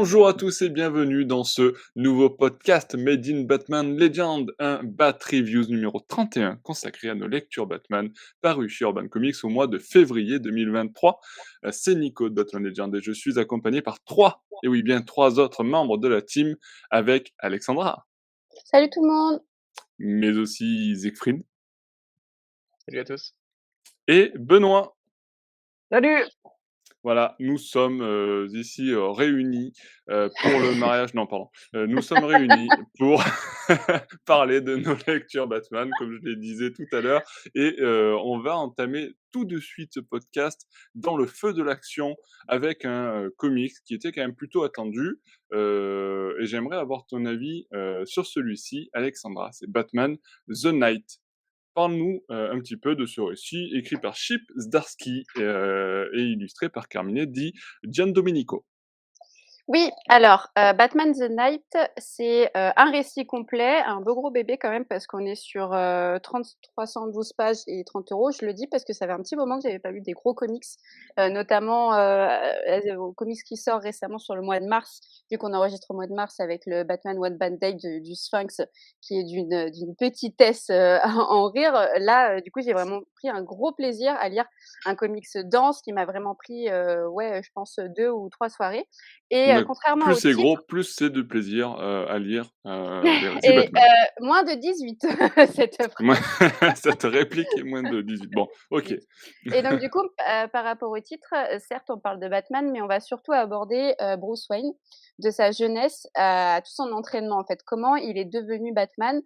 Bonjour à tous et bienvenue dans ce nouveau podcast Made in Batman Legend, un Bat Reviews numéro 31 consacré à nos lectures Batman paru chez Urban Comics au mois de février 2023. C'est Nico de Batman Legend et je suis accompagné par trois autres membres de la team avec Alexandra, Salut tout le monde! mais aussi Siegfried Salut à tous. et Benoît. Salut! Voilà, nous sommes ici réunis pour le mariage. Non, pardon. Nous sommes réunis pour parler de nos lectures Batman, comme je les disais tout à l'heure. Et on va entamer tout de suite ce podcast dans le feu de l'action avec un comics qui était quand même plutôt attendu. Et j'aimerais avoir ton avis sur celui-ci, Alexandra. C'est Batman The Knight. Parle-nous un petit peu de ce récit, écrit par Chip Zdarsky et illustré par Carmine Di Giandomenico. Oui, alors, Batman the Knight, c'est, un récit complet, un beau gros bébé quand même parce qu'on est sur, 312 pages et 30 €. Je le dis parce que ça fait un petit moment que j'avais pas lu des gros comics, notamment, au comics qui sort récemment sur le mois de mars, vu qu'on enregistre au mois de mars avec le Batman One Bad Day du Sphinx qui est d'une petitesse, à en rire. Là, du coup, j'ai vraiment pris un gros plaisir à lire un comics dense qui m'a vraiment pris, ouais, je pense, 2 ou 3 soirées et Donc, contrairement plus au c'est gros, titre plus c'est de plaisir à lire les récits et Batman. moins de 18 cette Moi, phrase. cette réplique est moins de 18. Bon, ok. Et donc du coup, par rapport au titre, certes, on parle de Batman, mais on va surtout aborder, Bruce Wayne, de sa jeunesse à tout son entraînement, en fait. Comment il est devenu Batman,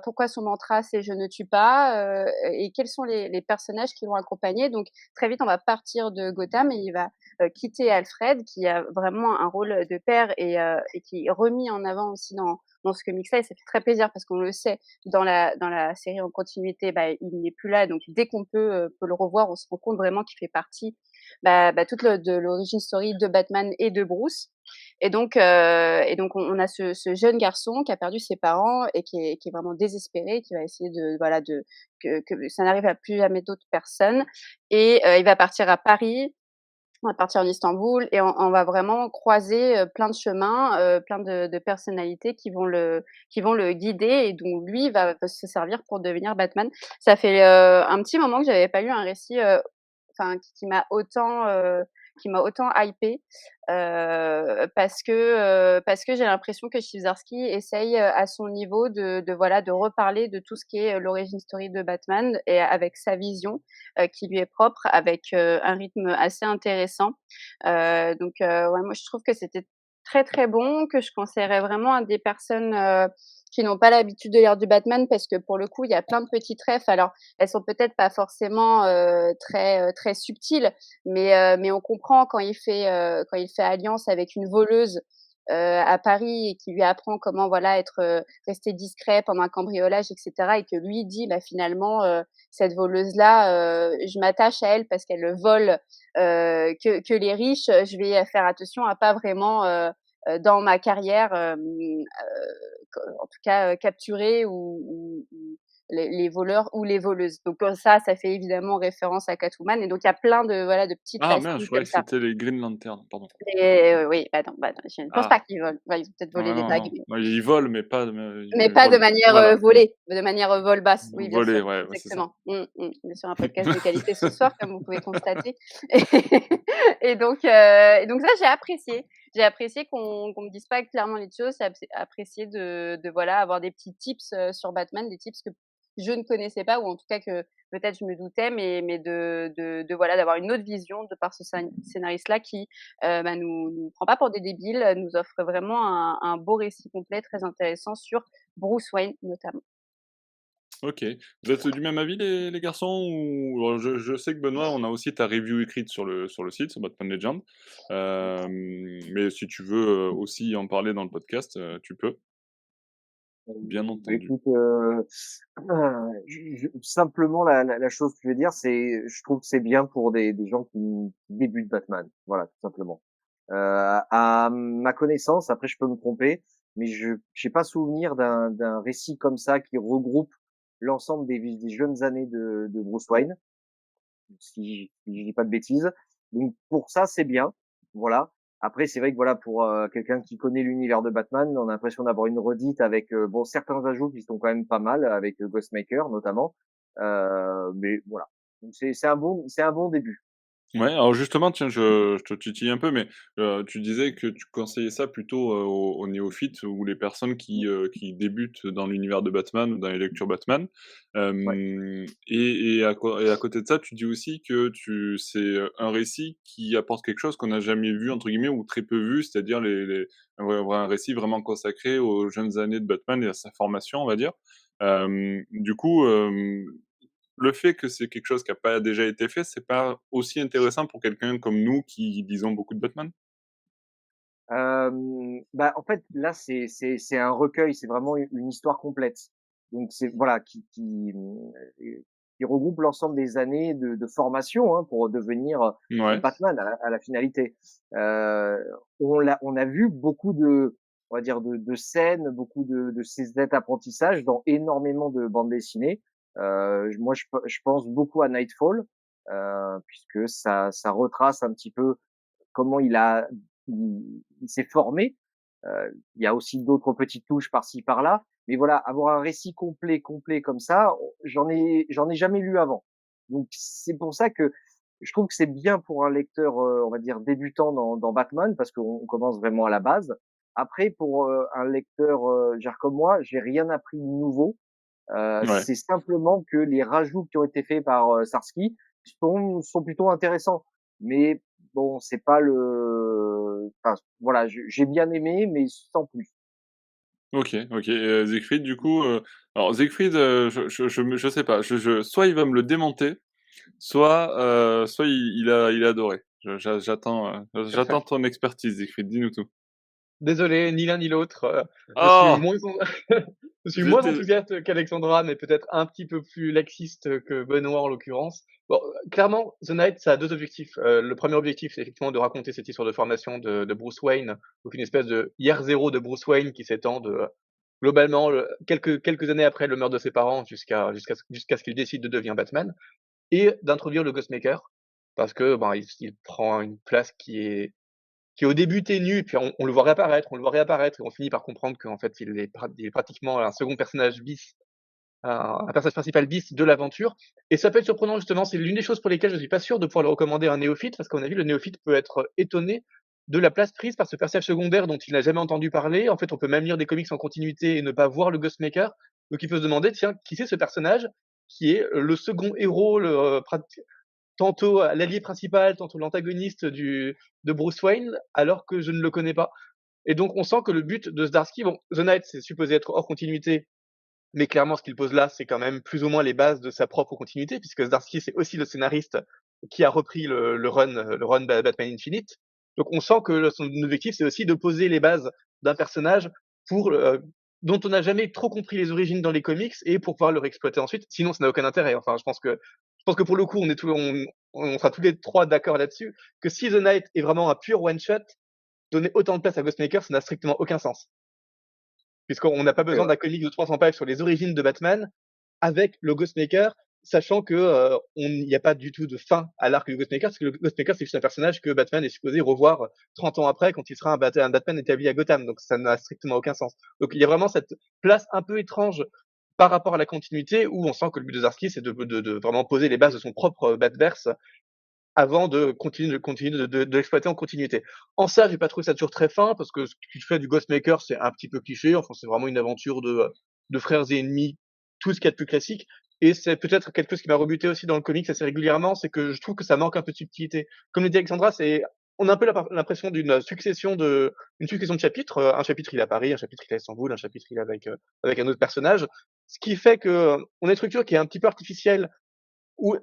pourquoi son mantra c'est «Je ne tue pas», et quels sont les personnages qui l'ont accompagné. Donc très vite, on va partir de Gotham et il va, quitter Alfred qui a vraiment un rôle de père et qui est remis en avant aussi dans ce comics-là et ça fait très plaisir parce qu'on le sait, dans la série en continuité, bah, il n'est plus là, donc dès qu'on peut le revoir, on se rend compte vraiment qu'il fait partie, toute le de l'origin story de Batman et de Bruce et donc on a ce jeune garçon qui a perdu ses parents et qui est vraiment désespéré, qui va essayer de voilà de que ça n'arrive à plus jamais d'autres personnes et il va partir à Paris, on va partir en Istanbul et on va vraiment croiser, plein de chemins, plein de personnalités qui vont le guider et dont lui va se servir pour devenir Batman. Ça fait, un petit moment que j'avais pas lu un récit, enfin qui m'a autant hypée, parce que j'ai l'impression que Chizarski essaye, à son niveau de voilà, de reparler de tout ce qui est, l'origin story de Batman et avec sa vision, qui lui est propre, avec, un rythme assez intéressant. Ouais, moi je trouve que c'était très, très bon, que je conseillerais vraiment à des personnes, qui n'ont pas l'habitude de lire du Batman parce que pour le coup, il y a plein de petites refs. Alors, elles sont peut-être pas forcément, très subtiles, mais on comprend quand il fait alliance avec une voleuse, à Paris et qui lui apprend comment voilà être, rester discret pendant un cambriolage et cetera et que lui dit: «Bah, finalement, cette voleuse-là, je m'attache à elle parce qu'elle vole, que les riches, je vais faire attention à pas vraiment, dans ma carrière, en tout cas, capturer ou les voleurs ou les voleuses. Donc ça fait évidemment référence à Catwoman et donc il y a plein de voilà, de petites Ah merde, je racines croyais comme que ça. c'était les Green Lantern, pardon. Et oui, bah non, je ne pense Ah, pas qu'ils volent. Ouais, ils ont peut-être non, volé des non, bagues, non. Non, ils volent, mais pas, mais ils pas de volent. manière, Voilà, volée, de manière, vol basse. Oui, bien sûr, voler, ouais, ouais, c'est ça. exactement. On est sur un podcast de qualité ce soir, comme vous pouvez constater et donc ça, j'ai apprécié. J'ai apprécié qu'on me dise pas clairement les choses. J'ai apprécié de voilà, avoir des petits tips, sur Batman, des tips que je ne connaissais pas ou en tout cas que peut-être je me doutais, mais de voilà, d'avoir une autre vision de par ce scénariste-là qui, nous prend pas pour des débiles, nous offre vraiment un beau récit complet très intéressant sur Bruce Wayne notamment. Ok. Vous êtes du même avis, les garçons ou alors je sais que Benoît, on a aussi ta review écrite sur le site, sur Batman Legend. Mais si tu veux aussi en parler dans le podcast, tu peux, bien entendu. Écoute, simplement la chose que je veux dire, c'est je trouve que c'est bien pour des gens qui débutent Batman. Voilà, tout simplement. À ma connaissance, après je peux me tromper, mais je j'ai pas souvenir d'un récit comme ça qui regroupe l'ensemble des jeunes années de Bruce Wayne, si je dis pas de bêtises. Donc pour ça, c'est bien, voilà. Après, c'est vrai que voilà, pour quelqu'un qui connaît l'univers de Batman, on a l'impression d'avoir une redite avec bon certains ajouts qui sont quand même pas mal, avec Ghostmaker notamment. Mais voilà, donc c'est un bon début. Ouais, alors justement, tiens, je te titille un peu, mais tu disais que tu conseillais ça plutôt, aux néophytes ou les personnes Mmh, qui débutent dans l'univers de Batman ou dans les lectures Batman. ouais. Et à côté de ça, tu dis aussi que c'est, un récit qui apporte quelque chose qu'on n'a jamais vu entre guillemets ou très peu vu, c'est-à-dire un récit vraiment consacré aux jeunes années de Batman et à sa formation, on va dire. Du coup, le fait que c'est quelque chose qui a pas déjà été fait, c'est pas aussi intéressant pour quelqu'un comme nous qui lisons beaucoup de Batman? Bah, en fait, là, c'est un recueil, c'est vraiment une histoire complète. Donc c'est voilà, qui regroupe l'ensemble des années de formation, hein, pour devenir, Ouais, Batman à la finalité. Heu, on a vu beaucoup on va dire de scènes, beaucoup de cet apprentissage dans énormément de bandes dessinées. Moi, je pense beaucoup à Nightfall, puisque ça retrace un petit peu comment il s'est formé. Il y a aussi d'autres petites touches par-ci par-là, mais voilà, avoir un récit complet comme ça, j'en ai jamais lu avant. Donc c'est pour ça que je trouve que c'est bien pour un lecteur, on va dire débutant dans Batman, parce qu'on commence vraiment à la base. Après pour, un lecteur, genre comme moi, j'ai rien appris de nouveau. ouais. C'est simplement que les rajouts qui ont été faits par, Starsky sont plutôt intéressants. Mais bon, c'est pas le enfin, voilà, j'ai bien aimé, mais sans plus. OK, OK, Siegfried du coup, alors Siegfried, je sais pas, soit il va me le démonter, soit il a adoré. J'attends ton expertise Siegfried, dis-nous tout. Désolé, ni l'un ni l'autre, je suis Ah! moins en je suis moins J'étais enthousiaste qu'Alexandra, mais peut-être un petit peu plus laxiste que Benoît en l'occurrence. Bon, clairement, The Knight, ça a 2 objectifs. Le premier objectif, c'est effectivement de raconter cette histoire de formation de Bruce Wayne, donc une espèce de year zéro de Bruce Wayne qui s'étend de, globalement, quelques années après le meurtre de ses parents jusqu'à ce qu'il décide de devenir Batman et d'introduire le Ghostmaker parce que, ben, il prend une place qui au début ténue, puis on le voit réapparaître, et on finit par comprendre qu'en fait il est pratiquement un second personnage bis, un personnage principal bis de l'aventure et ça peut être surprenant justement, c'est l'une des choses pour lesquelles je suis pas sûr de pouvoir le recommander à un néophyte, parce qu'à mon avis le néophyte peut être étonné de la place prise par ce personnage secondaire dont il n'a jamais entendu parler. En fait, on peut même lire des comics en continuité et ne pas voir le Ghostmaker, donc il peut se demander: «Tiens, qui c'est ce personnage?» qui est le second héros, tantôt l'allié principal, tantôt l'antagoniste de Bruce Wayne, alors que je ne le connais pas. Et donc on sent que le but de Zdarsky, bon, The Knight, c'est supposé être hors continuité, mais clairement ce qu'il pose là, c'est quand même plus ou moins les bases de sa propre continuité, puisque Zdarsky, c'est aussi le scénariste qui a repris le run Batman Infinite. Donc on sent que son objectif, c'est aussi de poser les bases d'un personnage pour dont on n'a jamais trop compris les origines dans les comics et pour pouvoir le réexploiter ensuite. Sinon, ça n'a aucun intérêt. Enfin, je pense que pour le coup, on sera tous les trois d'accord là-dessus, que si The Knight est vraiment un pur one shot, donner autant de place à Ghostmaker, ça n'a strictement aucun sens. Puisqu'on n'a pas C'est besoin vrai. d'un comic de 300 pages sur les origines de Batman avec le Ghostmaker, sachant que il n'y a pas du tout de fin à l'arc du Ghostmaker, parce que le Ghostmaker, c'est juste un personnage que Batman est supposé revoir 30 ans après quand il sera un Batman établi à Gotham. Donc ça n'a strictement aucun sens. Donc il y a vraiment cette place un peu étrange par rapport à la continuité où on sent que le but de Zdarsky, c'est de vraiment poser les bases de son propre Batverse avant de continuer de l'exploiter en continuité. En ça, j'ai pas trouvé ça toujours très fin parce que ce qu'il fait du Ghostmaker, c'est un petit peu cliché. Enfin, c'est vraiment une aventure de frères et ennemis, tout ce qu'il y a de plus classique. Et c'est peut-être quelque chose qui m'a rebuté aussi dans le comics assez régulièrement, c'est que je trouve que ça manque un peu de subtilité. Comme le dit Alexandra, on a un peu l'impression une succession de chapitres. Un chapitre il est à Paris, un chapitre il est à Istanbul, un chapitre il est avec un autre personnage. Ce qui fait que on a une structure qui est un petit peu artificielle ou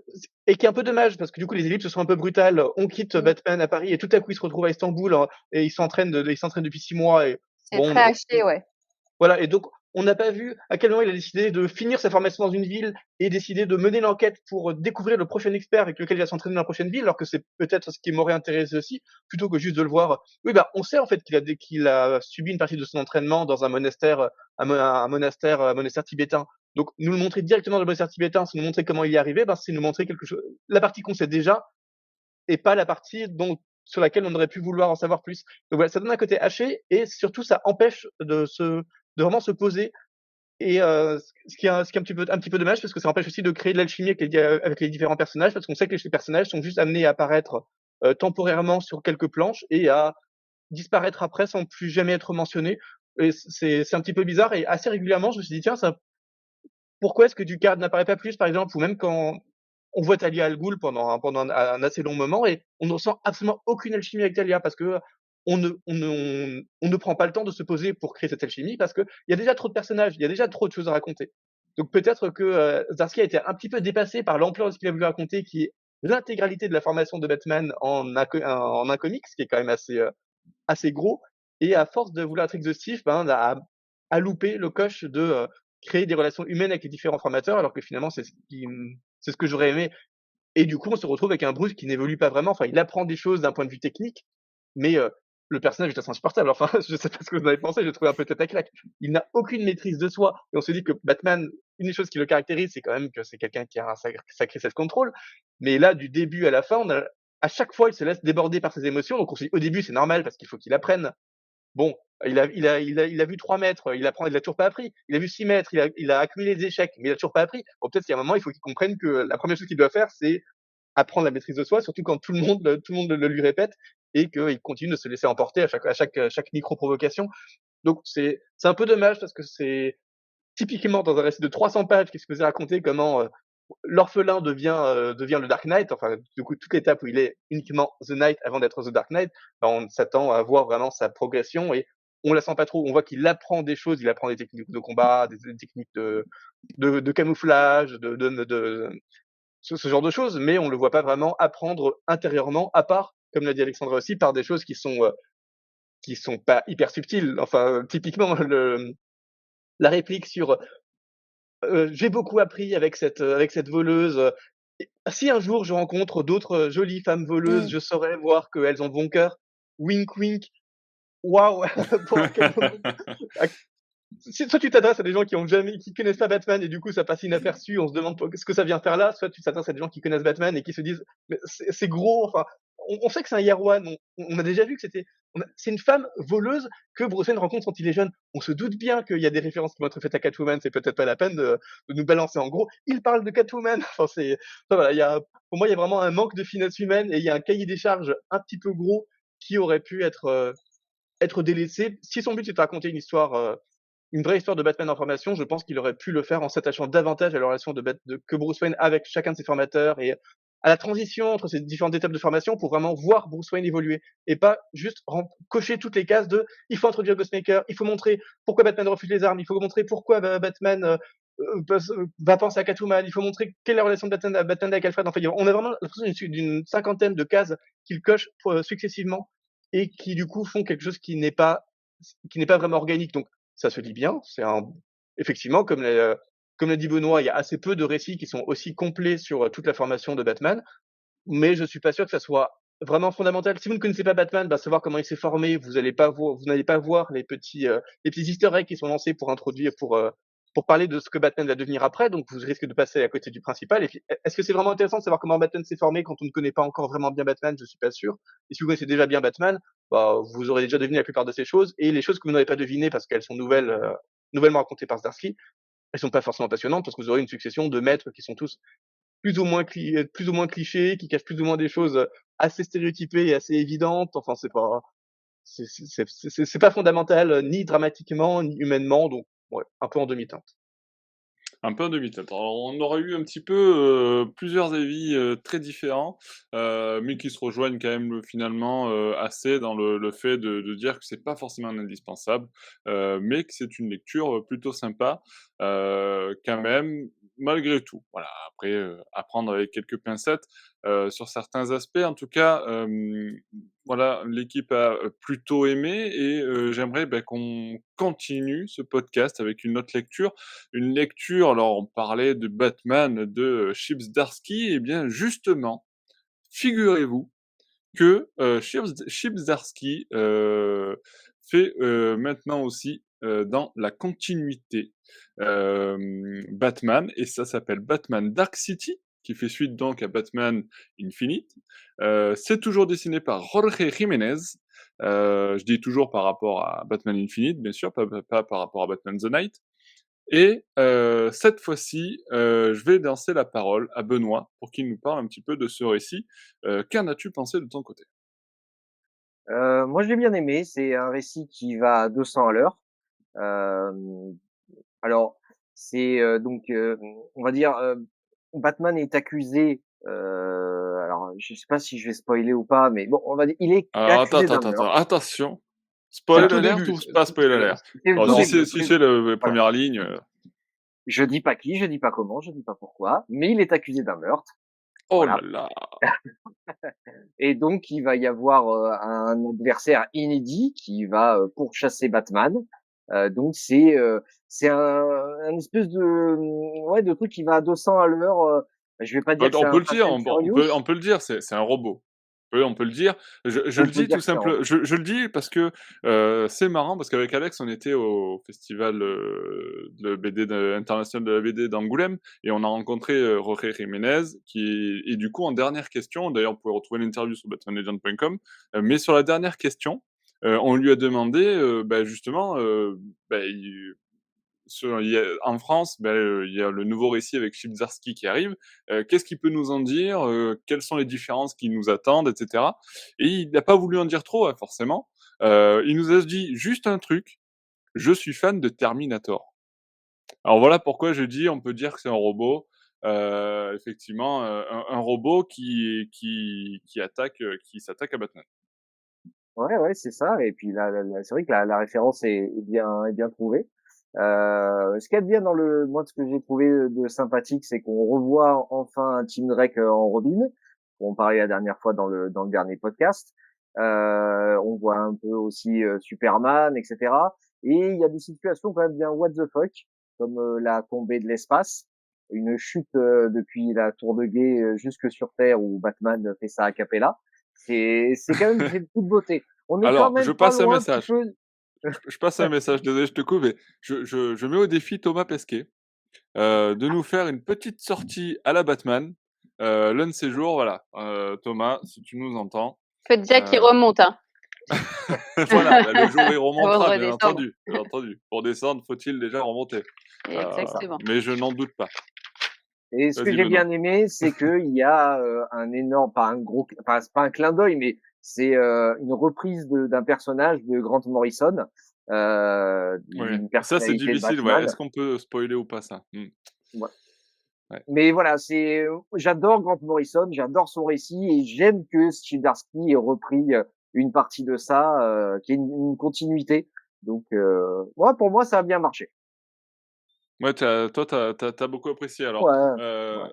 et qui est un peu dommage parce que du coup les ellipses sont un peu brutales. On quitte Mmh. Batman à Paris et tout à coup il se retrouve à Istanbul, et il s'entraîne depuis 6 mois et C'est bon, très haché, ouais. voilà. Et donc on n'a pas vu à quel moment il a décidé de finir sa formation dans une ville et décider de mener l'enquête pour découvrir le prochain expert avec lequel il va s'entraîner dans la prochaine ville, alors que c'est peut-être ce qui m'aurait intéressé aussi, plutôt que juste de le voir. Oui, bah, on sait en fait qu'il a subi une partie de son entraînement dans un monastère, un monastère tibétain. Donc nous le montrer directement dans le monastère tibétain, c'est nous montrer comment il y est arrivé, ben, c'est nous montrer quelque chose la partie qu'on sait déjà et pas la partie dont sur laquelle on aurait pu vouloir en savoir plus. Donc voilà, ça donne un côté haché et surtout ça empêche de vraiment se poser et ce qui est un petit peu dommage parce que ça empêche aussi de créer de l'alchimie avec les différents personnages parce qu'on sait que les personnages sont juste amenés à apparaître, temporairement sur quelques planches et à disparaître après sans plus jamais être mentionnés et c'est un petit peu bizarre et assez régulièrement je me suis dit: «Tiens, ça pourquoi est-ce que Ducard n'apparaît pas plus?» par exemple, ou même quand on voit Talia Al Ghul pendant un assez long moment et on ne ressent absolument aucune alchimie avec Talia parce que on ne prend pas le temps de se poser pour créer cette alchimie parce qu'il y a déjà trop de personnages, il y a déjà trop de choses à raconter. Donc peut-être que, Zdarsky a été un petit peu dépassé par l'ampleur de ce qu'il a voulu raconter, qui est l'intégralité de la formation de Batman en un comics, ce qui est quand même assez gros et à force de vouloir être exhaustif, ben, a loupé le coche de, créer des relations humaines avec les différents formateurs alors que finalement c'est ce que j'aurais aimé et du coup, on se retrouve avec un Bruce qui n'évolue pas vraiment. Enfin, il apprend des choses d'un point de vue technique, mais le personnage est assez insupportable. Enfin, je sais pas ce que vous en avez pensé, j'ai trouvé un peu tête à claque. Il n'a aucune maîtrise de soi et on se dit que Batman, une des choses qui le caractérise, c'est quand même que c'est quelqu'un qui a un sacré self-control. Mais là, du début à la fin, à chaque fois, il se laisse déborder par ses émotions. Donc on se dit, au début, c'est normal parce qu'il faut qu'il apprenne. Bon, il a vu 3 mètres, il a toujours pas appris. Il a vu 6 mètres, il a accumulé des échecs, mais il a toujours pas appris. Bon, peut-être qu'il y a un moment, il faut qu'il comprenne que la première chose qu'il doit faire, c'est apprendre la maîtrise de soi, surtout quand tout le monde le lui répète et qu'il continue de se laisser emporter à chaque micro-provocation. Donc c'est un peu dommage parce que c'est typiquement dans un récit de 300 pages qui se faisait raconter comment, l'orphelin devient le Dark Knight, enfin, du coup, toute l'étape où il est uniquement The Knight avant d'être The Dark Knight, ben, on s'attend à voir vraiment sa progression et on la sent pas trop. On voit qu'il apprend des choses, il apprend des techniques de combat, des techniques de camouflage, de ce genre de choses, mais on le voit pas vraiment apprendre intérieurement, à part, comme l'a dit Alexandra aussi, par des choses qui sont pas hyper subtiles. Enfin, typiquement la réplique sur j'ai beaucoup appris avec cette voleuse. Si un jour je rencontre d'autres jolies femmes voleuses, Mmh. je saurai voir qu'elles ont de bon cœur. Wink wink. Waouh! Pour à quel moment à si soit tu t'adresses à des gens qui connaissent pas Batman et du coup ça passe inaperçu, on se demande ce que ça vient faire là, soit tu t'adresses à des gens qui connaissent Batman et qui se disent: «Mais c'est gros», enfin, on sait que c'est un Year One, on a déjà vu que c'est une femme voleuse que Bruce Wayne rencontre quand il est jeune. On se doute bien qu'il y a des références qui vont être faites à Catwoman, c'est peut-être pas la peine de nous balancer en gros. Il parle de Catwoman, enfin voilà, pour moi, il y a vraiment un manque de finesse humaine et il y a un cahier des charges un petit peu gros qui aurait pu être délaissé. Si son but c'est de raconter une vraie histoire de Batman en formation, je pense qu'il aurait pu le faire en s'attachant davantage à la relation que Bruce Wayne avec chacun de ses formateurs et à la transition entre ces différentes étapes de formation pour vraiment voir Bruce Wayne évoluer et pas juste cocher toutes les cases de il faut introduire Ghostmaker, il faut montrer pourquoi Batman refuse les armes, il faut montrer pourquoi Batman va penser à Catwoman, il faut montrer quelle est la relation de Batman avec Alfred. Enfin, on a vraiment l'impression d'une cinquantaine de cases qu'il coche successivement et qui du coup font quelque chose qui n'est pas vraiment organique. Donc ça se lit bien. Effectivement, comme l'a dit Benoît, il y a assez peu de récits qui sont aussi complets sur toute la formation de Batman, mais je suis pas sûr que ça soit vraiment fondamental. Si vous ne connaissez pas Batman, bah, savoir comment il s'est formé, vous n'allez pas voir les petits easter eggs qui sont lancés pour parler de ce que Batman va devenir après, donc vous risquez de passer à côté du principal. Et puis, est-ce que c'est vraiment intéressant de savoir comment Batman s'est formé quand on ne connaît pas encore vraiment bien Batman? Je suis pas sûr. Et si vous connaissez déjà bien Batman, bah, vous aurez déjà deviné la plupart de ces choses. Et les choses que vous n'avez pas devinées parce qu'elles sont nouvellement racontées par Zdarsky, elles sont pas forcément passionnantes parce que vous aurez une succession de maîtres qui sont tous plus ou moins clichés, qui cachent plus ou moins des choses assez stéréotypées et assez évidentes. Enfin, c'est pas fondamental, ni dramatiquement, ni humainement, donc ouais, un peu en demi-teinte. Un peu en demi-teinte. Alors, on aurait eu un petit peu, plusieurs avis, très différents, mais qui se rejoignent quand même, finalement, assez dans le fait de dire que c'est pas forcément un indispensable, mais que c'est une lecture, plutôt sympa, quand même, malgré tout. Voilà, après, à prendre avec quelques pincettes, sur certains aspects. En tout cas, voilà, l'équipe a, plutôt aimé et j'aimerais, qu'on continue ce podcast avec une autre lecture. Une lecture, alors on parlait de Batman de Chip Zdarsky et bien justement, figurez-vous que, Chip Zdarsky, fait, maintenant aussi, dans la continuité, Batman et ça s'appelle Batman Dark City qui fait suite donc à Batman Infinite. C'est toujours dessiné par Jorge Jiménez. Je dis toujours par rapport à Batman Infinite, bien sûr, pas par rapport à Batman The Knight. Et cette fois-ci, je vais lancer la parole à Benoît pour qu'il nous parle un petit peu de ce récit. Qu'en as-tu pensé de ton côté? Moi, j'ai bien aimé. C'est un récit qui va à 200 à l'heure. Hem, alors, c'est, on va dire, Batman est accusé, alors je sais pas si je vais spoiler ou pas, mais bon, on va dire il est Alors accusé d'un attends, meurtre. attention. C'est le Spoiler tout alert début. ou pas spoiler alert? C'est le Bon, tout si début. c'est le Voilà. première ligne, Je dis pas qui, je dis pas comment, je dis pas pourquoi, mais il est accusé d'un meurtre. oh là Voilà. là! Et donc, il va y avoir un adversaire inédit qui va pourchasser Batman. Donc, c'est un espèce de ouais de truc qui va à 200 à l'heure. Je vais pas dire que c'est On peut un le Fast dire, and Furious. on peut le dire, c'est un robot. On peut le dire. Je On le peut dis dire tout que c'est un simple robot. je le dis parce que, c'est marrant parce qu'avec Alex, on était au festival, de BD international de la BD d'Angoulême et on a rencontré, Jorge Jiménez et du coup, en dernière question, d'ailleurs, vous pouvez retrouver l'interview sur batmanlegend.com, mais sur la dernière question, on lui a demandé, justement, il en France, il y a le nouveau récit avec Chip Zdarsky qui arrive. Qu'est-ce qu'il peut nous en dire? Quelles sont les différences qui nous attendent, et cetera? Et il n'a pas voulu en dire trop, hein, forcément. Il nous a dit juste un truc: «Je suis fan de Terminator». Alors voilà pourquoi je dis, on peut dire que c'est un robot. Effectivement, un robot qui s'attaque à Batman. Ouais, ouais, c'est ça. Et puis c'est vrai que la référence est bien trouvée. Ce qu'il y a de bien moi, ce que j'ai trouvé de sympathique, c'est qu'on revoit enfin Tim Drake en Robin. On parlait la dernière fois dans le dernier podcast. On voit un peu aussi Superman, etc. Et il y a des situations quand même bien what the fuck, comme la tombée de l'espace, une chute depuis la tour de guet jusque sur Terre où Batman fait ça a cappella. C'est quand même c'est de toute beauté. On est quand Alors, je même pas passe un loin un petit message. peu. Je passe un message, désolé, je te coupe, mais je mets au défi Thomas Pesquet, de nous faire une petite sortie à la Batman, l'un de ces jours, voilà. Thomas, si tu nous entends, Faut déjà qu'il heu, remonte, hein. voilà, le jour où il Avant de remontera, redescendre. bien entendu. Pour descendre, faut-il déjà remonter? Heu, C'est ça. Exactement. mais je n'en doute pas. Et ce que Vas-y, j'ai Benoît. bien aimé, c'est qu'il y a un énorme, pas un gros, enfin c'est pas un clin d'œil, mais c'est une reprise d'un personnage de Grant Morrison, Oui, d'une ça, c'est personnalité de difficile, ouais. Batman. Est-ce qu'on peut spoiler ou pas ça? Mmh, Ouais. ouais. Mais voilà, j'adore Grant Morrison, j'adore son récit et j'aime que Steve Darsky ait repris une partie de ça, qui est une continuité. Donc, ouais, pour moi, ça a bien marché. Ouais, toi, tu beaucoup apprécié alors. Ouais, Heu, ouais.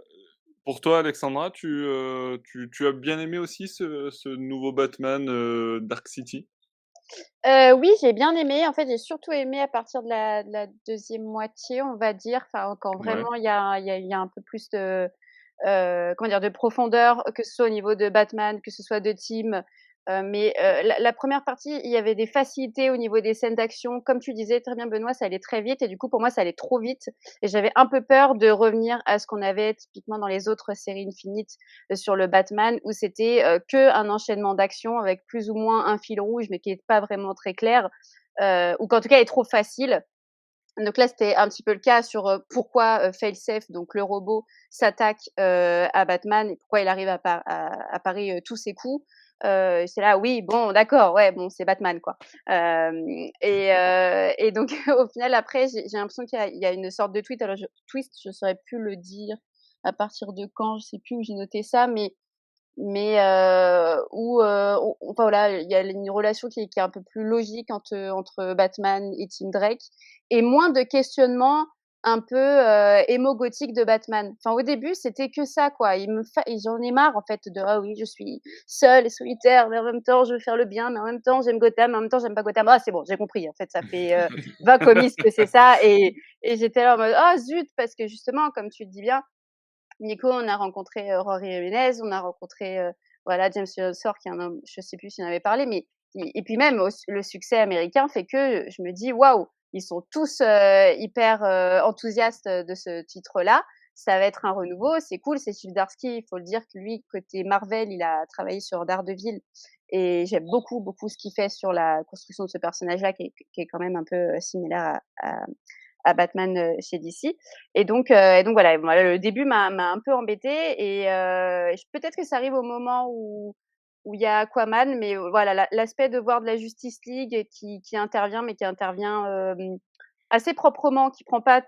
pour toi, Alexandra, tu as bien aimé aussi ce nouveau Batman, Dark City? Oui, j'ai bien aimé. En fait, j'ai surtout aimé à partir de la 2e moitié, on va dire, enfin, quand Ouais. vraiment il y a un peu plus de, comment dire? De profondeur, que ce soit au niveau de Batman, que ce soit de Tim, mais la 1re partie, il y avait des facilités au niveau des scènes d'action. Comme tu disais très bien Benoît, ça allait très vite et du coup pour moi ça allait trop vite et j'avais un peu peur de revenir à ce qu'on avait typiquement dans les autres séries Infinite, sur le Batman où c'était, qu'un enchaînement d'actions avec plus ou moins un fil rouge mais qui est pas vraiment très clair, ou qu'en tout cas est trop facile. Donc là, c'était un petit peu le cas sur, pourquoi, Failsafe, donc le robot, s'attaque, à Batman et pourquoi il arrive à parer, tous ses coups. C'est là, oui, bon, d'accord, ouais, bon, c'est Batman, quoi. Et donc au final, après, j'ai l'impression qu'il y a une sorte de twist, je saurais plus le dire à partir de quand, je sais plus où j'ai noté ça, mais où, enfin voilà, il y a une relation qui est un peu plus logique entre Batman et Tim Drake et moins de questionnements un peu, émo gothique de Batman. Enfin au début, c'était que ça quoi. Et j'en ai marre en fait de: «Ah oui, je suis seul et solitaire, mais en même temps je veux faire le bien, mais en même temps j'aime Gotham, mais en même temps j'aime pas Gotham». Ah c'est bon, j'ai compris en fait, ça fait, 20 comics que c'est ça et j'étais là en mode: «Ah zut!» parce que justement comme tu le dis bien, Nico, on a rencontré, Rory Jiménez, on a rencontré, voilà, James Ellsworth qui est un homme je sais plus s'il en avait parlé, mais et puis même le succès américain fait que je me dis: «Waouh, ils sont tous, hyper, enthousiastes, de ce titre-là». ça va être un renouveau, c'est cool, c'est Steve Zdarsky, il faut le dire que lui, côté Marvel, il a travaillé sur Daredevil et j'aime beaucoup, beaucoup ce qu'il fait sur la construction de ce personnage-là qui est quand même un peu, similaire à Batman, chez DC et donc voilà, moi le début m'a un peu embêtée et peut-être que ça arrive au moment où il y a Aquaman, mais voilà, l'aspect de voir de la Justice League qui intervient, mais qui intervient, assez proprement, qui prend pas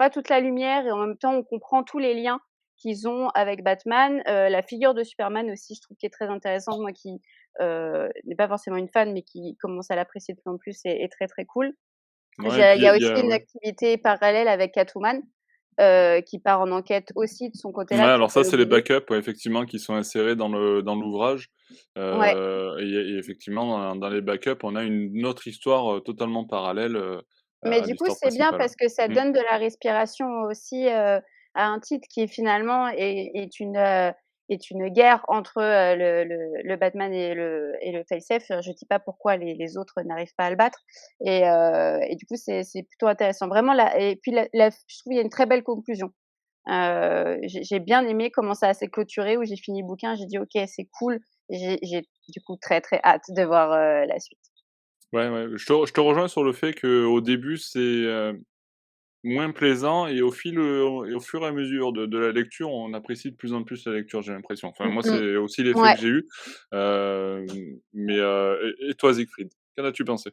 toute la lumière et en même temps on comprend tous les liens qu'ils ont avec Batman. La figure de Superman aussi, je trouve qui est très intéressante, moi qui, n'est pas forcément une fan, mais qui commence à l'apprécier de plus en plus est très, très cool. Ouais et puis Il y a il y aussi a une ouais. activité parallèle avec Catwoman, qui part en enquête aussi de son Ouais, côté-là, qu'il faut alors pas ça, c'est les l'oublier. backups, ouais, effectivement, qui sont insérés dans l'ouvrage, Ouais, et effectivement, dans les backups, on a une autre histoire, totalement parallèle, mais à du coup, l'histoire c'est bien principale, ouais. parce que ça Mmh. donne de la respiration aussi, à un titre qui finalement est une guerre entre, le Batman et le Falstaff. Je dis pas pourquoi les autres n'arrivent pas à le battre et du coup, c'est plutôt intéressant. Vraiment là et puis je trouve il y a une très belle conclusion. J'ai bien aimé comment ça s'est clôturé, où j'ai fini le bouquin, j'ai dit: «OK, c'est cool». J'ai du coup très, très hâte de voir, la suite. Ouais, ouais, je te rejoins sur le fait qu'au début, c'est, moins plaisant et au fur et à mesure de la lecture, on apprécie de plus en plus la lecture, j'ai l'impression. Enfin, Mmh moi, mh. c'est aussi l'effet que Ouais. j'ai eu, hem, mais et toi, Siegfried, qu'en as-tu pensé?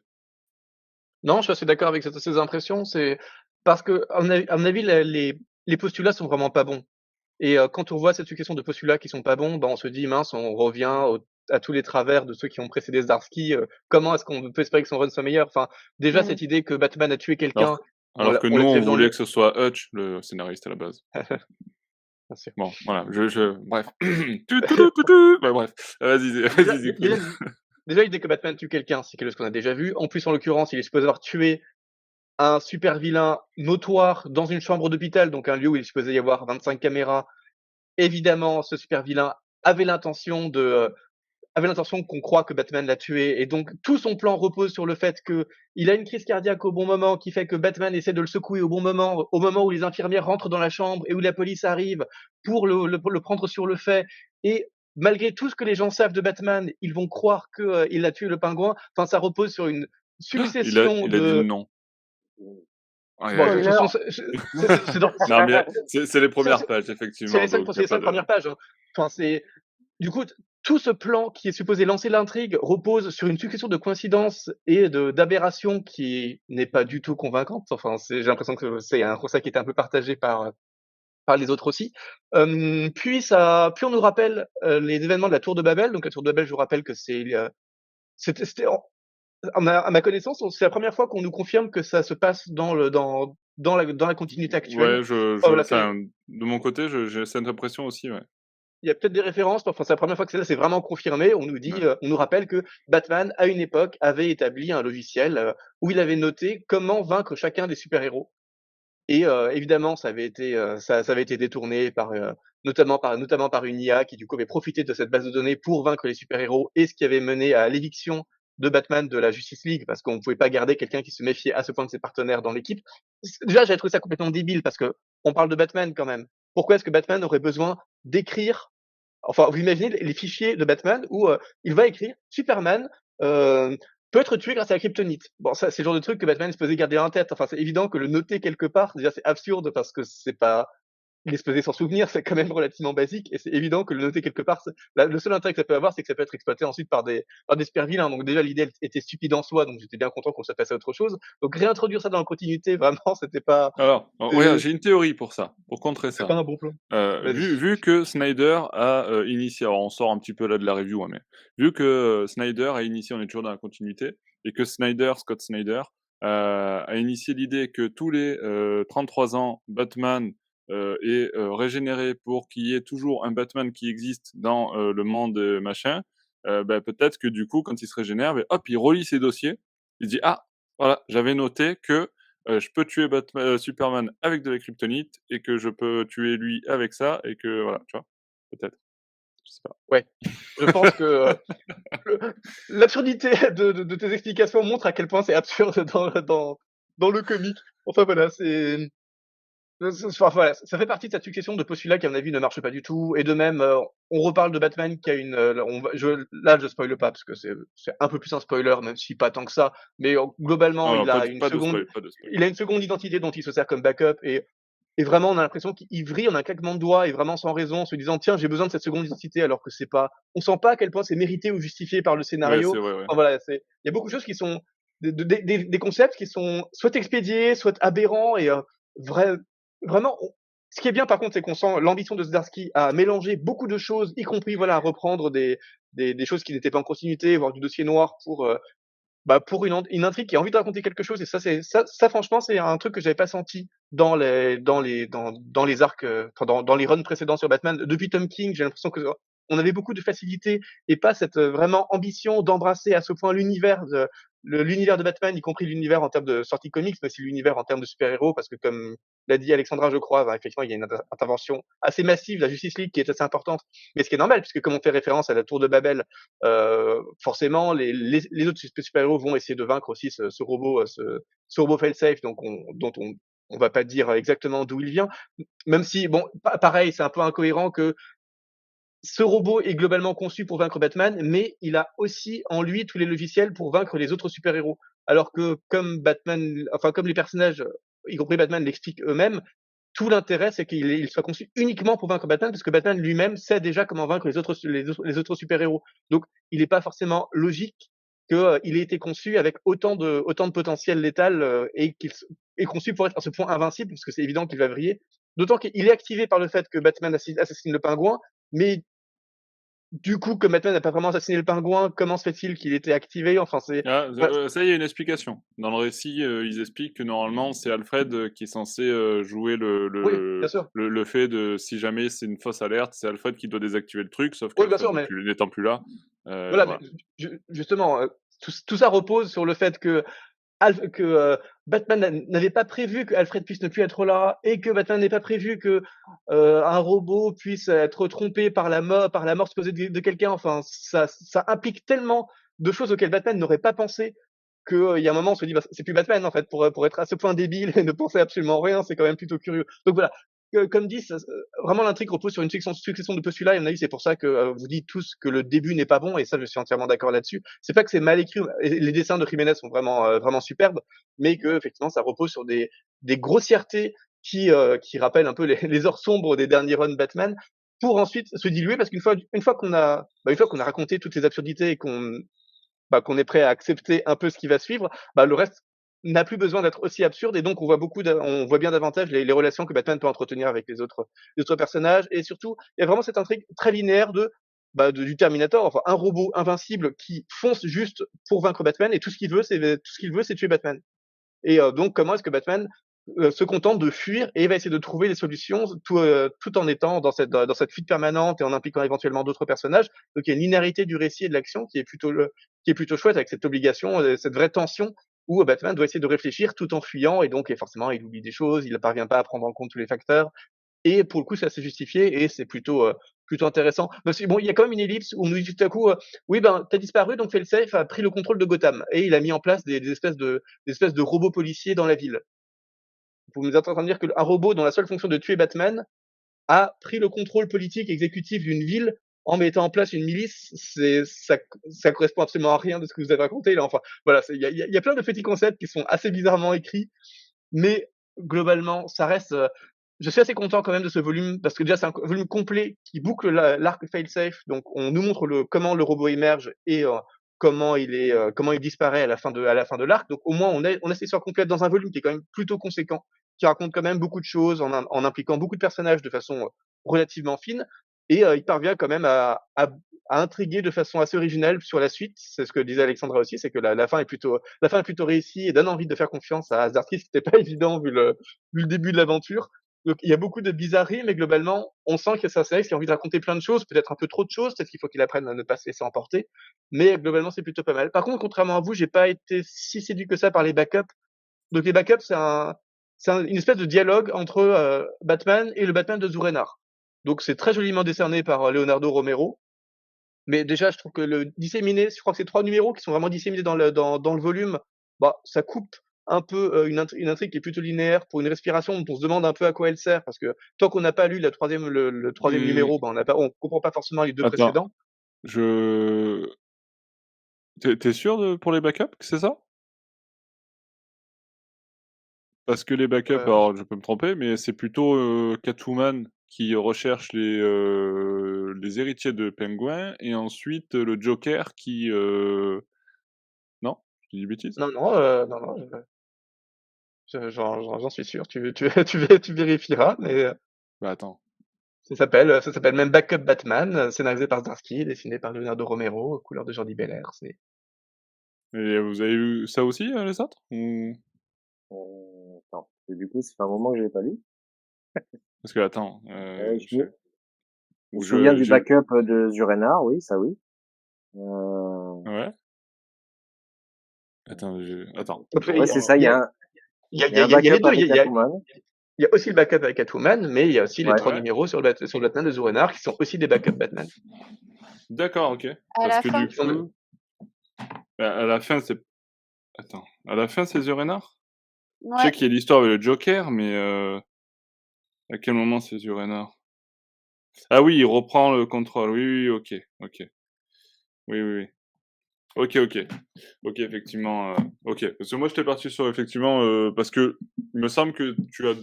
Non, je suis assez d'accord avec ces impressions, c'est parce à mon avis, les postulats sont vraiment pas bons et quand on voit cette succession de postulats qui sont pas bons, bah, on se dit: «Mince, on revient à tous les travers de ceux qui ont précédé Zdarsky, comment est-ce qu'on peut espérer que son run soit meilleur?» Enfin, déjà Mmh. cette idée que Batman a tué Alors quelqu'un, que alors que on nous, l'a déjà on vu dans voulait le que ce soit Hutch, le scénariste, à la base. bien sûr. Bon, voilà, bref. Tu tu tu tu tu. Bah, bref, vas-y, Déjà vas-y dé Siegfried. déjà déjà l'idée que Batman tue quelqu'un, c'est quelque chose qu'on a déjà vu. En plus, en l'occurrence, il est supposé avoir tué un super vilain notoire dans une chambre d'hôpital, donc un lieu où il est supposé y avoir 25 caméras. Évidemment, ce super vilain avait l'intention de, avait l'intention qu'on croit que Batman l'a tué et donc tout son plan repose sur le fait qu'il a une crise cardiaque au bon moment, qui fait que Batman essaie de le secouer au bon moment, au moment où les infirmières rentrent dans la chambre et où la police arrive pour le prendre sur le fait et malgré tout ce que les gens savent de Batman, ils vont croire que, il a tué le pingouin. Enfin, ça repose sur une succession Il a dit de non. Aïe, bon, aïe, de toute aïe. Spoiler! façon, c'est dans Non, mais c'est les premières pages, c'est effectivement, les 5 donc il y c'est a les pas 5 de premières pages, hein. Enfin, c'est du coup, tout ce plan qui est supposé lancer l'intrigue repose sur une succession de coïncidences et d'aberrations qui n'est pas du tout convaincante. Enfin, j'ai l'impression que c'est un constat qui était un peu partagé par les autres aussi. Puis on nous rappelle, les événements de la tour de Babel. Donc la tour de Babel, je vous rappelle que c'était à ma connaissance, c'est la première fois qu'on nous confirme que ça se passe dans la continuité actuelle. ouais, Voilà, enfin, de mon côté, j'ai cette impression aussi, ouais. il y a peut-être des références, enfin, c'est la première fois que c'est vraiment confirmé. On nous Ouais. dit, on nous rappelle que Batman, à une époque, avait établi un logiciel, où il avait noté comment vaincre chacun des super-héros et évidemment, ça avait été détourné notamment par une IA qui, du coup, avait profité de cette base de données pour vaincre les super-héros et ce qui avait mené à l'éviction de Batman de la Justice League parce qu'on ne pouvait pas garder quelqu'un qui se méfiait à ce point de ses partenaires dans l'équipe. Déjà, j'avais trouvé ça complètement débile parce qu'on parle de Batman quand même. Pourquoi est-ce que Batman aurait besoin d'écrire enfin, vous imaginez les fichiers de Batman où, il va écrire: «Superman, heu, peut être tué grâce à la kryptonite». Bon, ça, c'est le genre de truc que Batman est supposé garder en tête. Enfin, c'est évident que le noter quelque part, déjà, c'est absurde parce que c'est pas il est supposé s'en souvenir, c'est quand même relativement basique et c'est évident que le noter quelque part, le seul intérêt que ça peut avoir, c'est que ça peut être exploité ensuite par des super vilains. Donc déjà, l'idée, elle était stupide en soi, donc j'étais bien content qu'on soit passé à autre chose. Donc réintroduire ça dans la continuité, vraiment, Alors, regarde, c'est j'ai une théorie pour ça, pour contrer c'est ça. pas un bon plan. Vu Vas-y. vu que Snyder a, initié alors on sort un petit peu là de la review, hein, mais vu que, Snyder a initié on est toujours dans la continuité et que Scott Snyder, a initié l'idée que tous les, 33 ans, Batman, est, régénéré pour qu'il y ait toujours un Batman qui existe dans, le monde, machin, bah, peut-être que du coup, quand il se régénère, beh, hop, il relit ses dossiers. Il dit: «Ah, voilà, j'avais noté que je peux tuer Superman avec de la kryptonite et que je peux tuer lui avec ça et que voilà, tu vois? Peut-être, je sais pas. Ouais. Je pense que, le l'absurdité de tes explications montre à quel point c'est absurde dans le comique. Enfin voilà, c'est Enfin, voilà, ça fait partie de cette succession de postulats qui, à mon avis, ne marche pas du tout. Et de même, on reparle de Batman qui a une, là, je spoile pas parce que c'est un peu plus un spoiler, même si pas tant que ça. Mais globalement, Non, pas de spoil, pas de spoil. il a une seconde identité dont il se sert comme backup et vraiment, on a l'impression qu'il vrille en un claquement de doigts et vraiment sans raison, en se disant tiens, j'ai besoin de cette seconde identité, alors que c'est pas, on sent pas à quel point c'est mérité ou justifié par le Ouais, scénario. c'est vrai, ouais. Enfin voilà, il y a beaucoup de choses qui sont des concepts qui sont soit expédiés, soit aberrants et vrai, vraiment, ce qui est bien par contre, c'est qu'on sent l'ambition de Zdarsky à mélanger beaucoup de choses, y compris voilà, à reprendre des choses qui n'étaient pas en continuité, voire du dossier noir pour une intrigue qui a envie de raconter quelque chose. Et ça franchement, c'est un truc que j'avais pas senti dans les arcs, enfin dans les runs précédents sur Batman. Depuis Tom King, j'ai l'impression que on avait beaucoup de facilité et pas cette vraiment ambition d'embrasser à ce point l'univers de Batman, y compris l'univers en termes de sortie comics, mais aussi l'univers en termes de super-héros, parce que comme l'a dit Alexandra, je crois, bah, effectivement, il y a une intervention assez massive de la Justice League qui est assez importante, mais ce qui est normal, puisque comme on fait référence à la Tour de Babel, forcément, les autres super-héros vont essayer de vaincre aussi ce robot fail-safe, dont on va pas dire exactement d'où il vient, même si, bon, pareil, c'est un peu incohérent que ce robot est globalement conçu pour vaincre Batman, mais il a aussi en lui tous les logiciels pour vaincre les autres super-héros. Alors que comme les personnages, y compris Batman, l'expliquent eux-mêmes, tout l'intérêt, c'est qu'il soit conçu uniquement pour vaincre Batman, parce que Batman lui-même sait déjà comment vaincre les autres super-héros. Donc, il n'est pas forcément logique qu'il ait été conçu avec autant de potentiel létal et qu'il est conçu pour être à ce point invincible, parce que c'est évident qu'il va vriller. D'autant qu'il est activé par le fait que Batman assassine le pingouin, mais du coup, que Batman n'a pas vraiment assassiné le pingouin, comment se fait-il qu'il était activé? Enfin, c'est Ah, voilà. ça, il y a une explication. Dans le récit, ils expliquent que normalement, c'est Alfred qui est censé jouer Oui, bien sûr. le fait de si jamais c'est une fausse alerte, c'est Alfred qui doit désactiver le truc, sauf Oui, bien qu'Alfred sûr, mais n'étant plus là, voilà, mais voilà. justement, tout ça repose sur le fait que Batman n'avait pas prévu que Alfred puisse ne plus être là et que Batman n'ait pas prévu que un robot puisse être trompé par la mort supposée de quelqu'un. Enfin, ça implique tellement de choses auxquelles Batman n'aurait pas pensé que il y a un moment on se dit bah, c'est plus Batman en fait pour être à ce point débile et ne penser absolument rien, c'est quand même plutôt curieux. Donc voilà, comme dit, vraiment l'intrigue repose sur une succession de postulats et à mon avis c'est pour ça que vous dites tous que le début n'est pas bon et ça je suis entièrement d'accord là-dessus. C'est pas que c'est mal écrit, et les dessins de Jiménez sont vraiment superbes, mais que effectivement ça repose sur des grossièretés qui rappellent un peu les heures sombres des derniers runs Batman pour ensuite se diluer parce une fois qu'on a raconté toutes ces absurdités et qu'on est prêt à accepter un peu ce qui va suivre, bah, le reste n'a plus besoin d'être aussi absurde et donc on voit bien davantage les relations que Batman peut entretenir avec les autres personnages et surtout, il y a vraiment cette intrigue très linéaire du Terminator, enfin un robot invincible qui fonce juste pour vaincre Batman et tout ce qu'il veut, c'est tuer Batman. Et donc comment est-ce que Batman se contente de fuir et va essayer de trouver des solutions tout en étant dans cette fuite permanente et en impliquant éventuellement d'autres personnages. Donc il y a une linéarité du récit et de l'action qui est plutôt chouette avec cette obligation, cette vraie tension où Batman doit essayer de réfléchir tout en fuyant et donc et forcément il oublie des choses, il ne parvient pas à prendre en compte tous les facteurs et pour le coup c'est assez justifié et c'est plutôt intéressant. Parce que bon, il y a quand même une ellipse où on nous dit tout à coup oui ben t'as disparu donc Failsafe a pris le contrôle de Gotham et il a mis en place des espèces de robots policiers dans la ville. Vous êtes en train de dire qu'un robot dont la seule fonction est de tuer Batman a pris le contrôle politique exécutif d'une ville en mettant en place une milice, ça correspond absolument à rien de ce que vous avez raconté là. Enfin, voilà, il y a plein de petits concepts qui sont assez bizarrement écrits, mais globalement, ça reste. Je suis assez content quand même de ce volume parce que déjà c'est un volume complet qui boucle l'arc Failsafe. Donc on nous montre comment le robot émerge et comment il disparaît à la fin de l'arc. Donc au moins on a cette histoire complète dans un volume qui est quand même plutôt conséquent, qui raconte quand même beaucoup de choses en impliquant beaucoup de personnages de façon relativement fine. Et il parvient quand même à intriguer de façon assez originale sur la suite. C'est ce que disait Alexandra aussi, c'est que la fin est plutôt réussie et donne envie de faire confiance à Zdarsky, ce qui n'était pas évident vu le début de l'aventure. Donc il y a beaucoup de bizarreries, mais globalement, on sent que c'est un scénariste qui a envie de raconter plein de choses, peut-être un peu trop de choses, peut-être qu'il faut qu'il apprenne à ne pas se laisser emporter. Mais globalement, c'est plutôt pas mal. Par contre, contrairement à vous, j'ai pas été si séduit que ça par les backups. Donc les backups, une espèce de dialogue entre Batman et le Batman de Zur-En-Arrh. Donc c'est très joliment décerné par Leonardo Romero. Mais déjà, je trouve que le disséminé, je crois que c'est 3 numéros qui sont vraiment disséminés dans le volume, bah, ça coupe un peu, une intrigue qui est plutôt linéaire pour une respiration dont on se demande un peu à quoi elle sert. Parce que tant qu'on n'a pas lu le 3e Mmh, numéro, on comprend pas forcément les 2 attends, précédents. je tu es sûr de pour les backups que c'est ça? Parce que les backups, Heu, alors je peux me tromper, mais c'est plutôt, Catwoman qui recherche les héritiers de Penguin et ensuite, le Joker qui, non? Je dis des bêtises? non, non, non, non, j'en suis sûr. Tu vérifieras, mais Bah, attends, ça s'appelle même Backup Batman, scénarisé par Zdarsky, dessiné par Leonardo Romero, couleurs de Jordi Belair, c'est et vous avez eu ça aussi, les autres? Ou Attends, parce que du coup, ça fait un moment que je l'ai pas lu. parce que attends, Je me je me ou souviens du je backup, de Zurenar, oui, ça oui. Heu, ouais? Attends, je après ouais, c'est reprends. ça, il y a un il y a les backup 2, avec Catwoman. il y a aussi le backup avec Catwoman, mais il y a aussi les Ouais. 3 Ouais, numéros sur le Batman de Zoe Renard qui sont aussi des backups Batman. d'accord, OK. À Parce la que fin. du Qui sont de coup, à la fin, c'est attends, à la fin, c'est The Renard? Je sais Ouais. qu'il y a l'histoire avec le Joker, mais à quel moment c'est The Renard? Ah oui, il reprend le contrôle. Oui, oui, oui, OK, OK. Oui, oui, oui. OK, OK. OK, effectivement, OK. Parce que moi, j'étais parti sur effectivement, parce que il me semble que tu as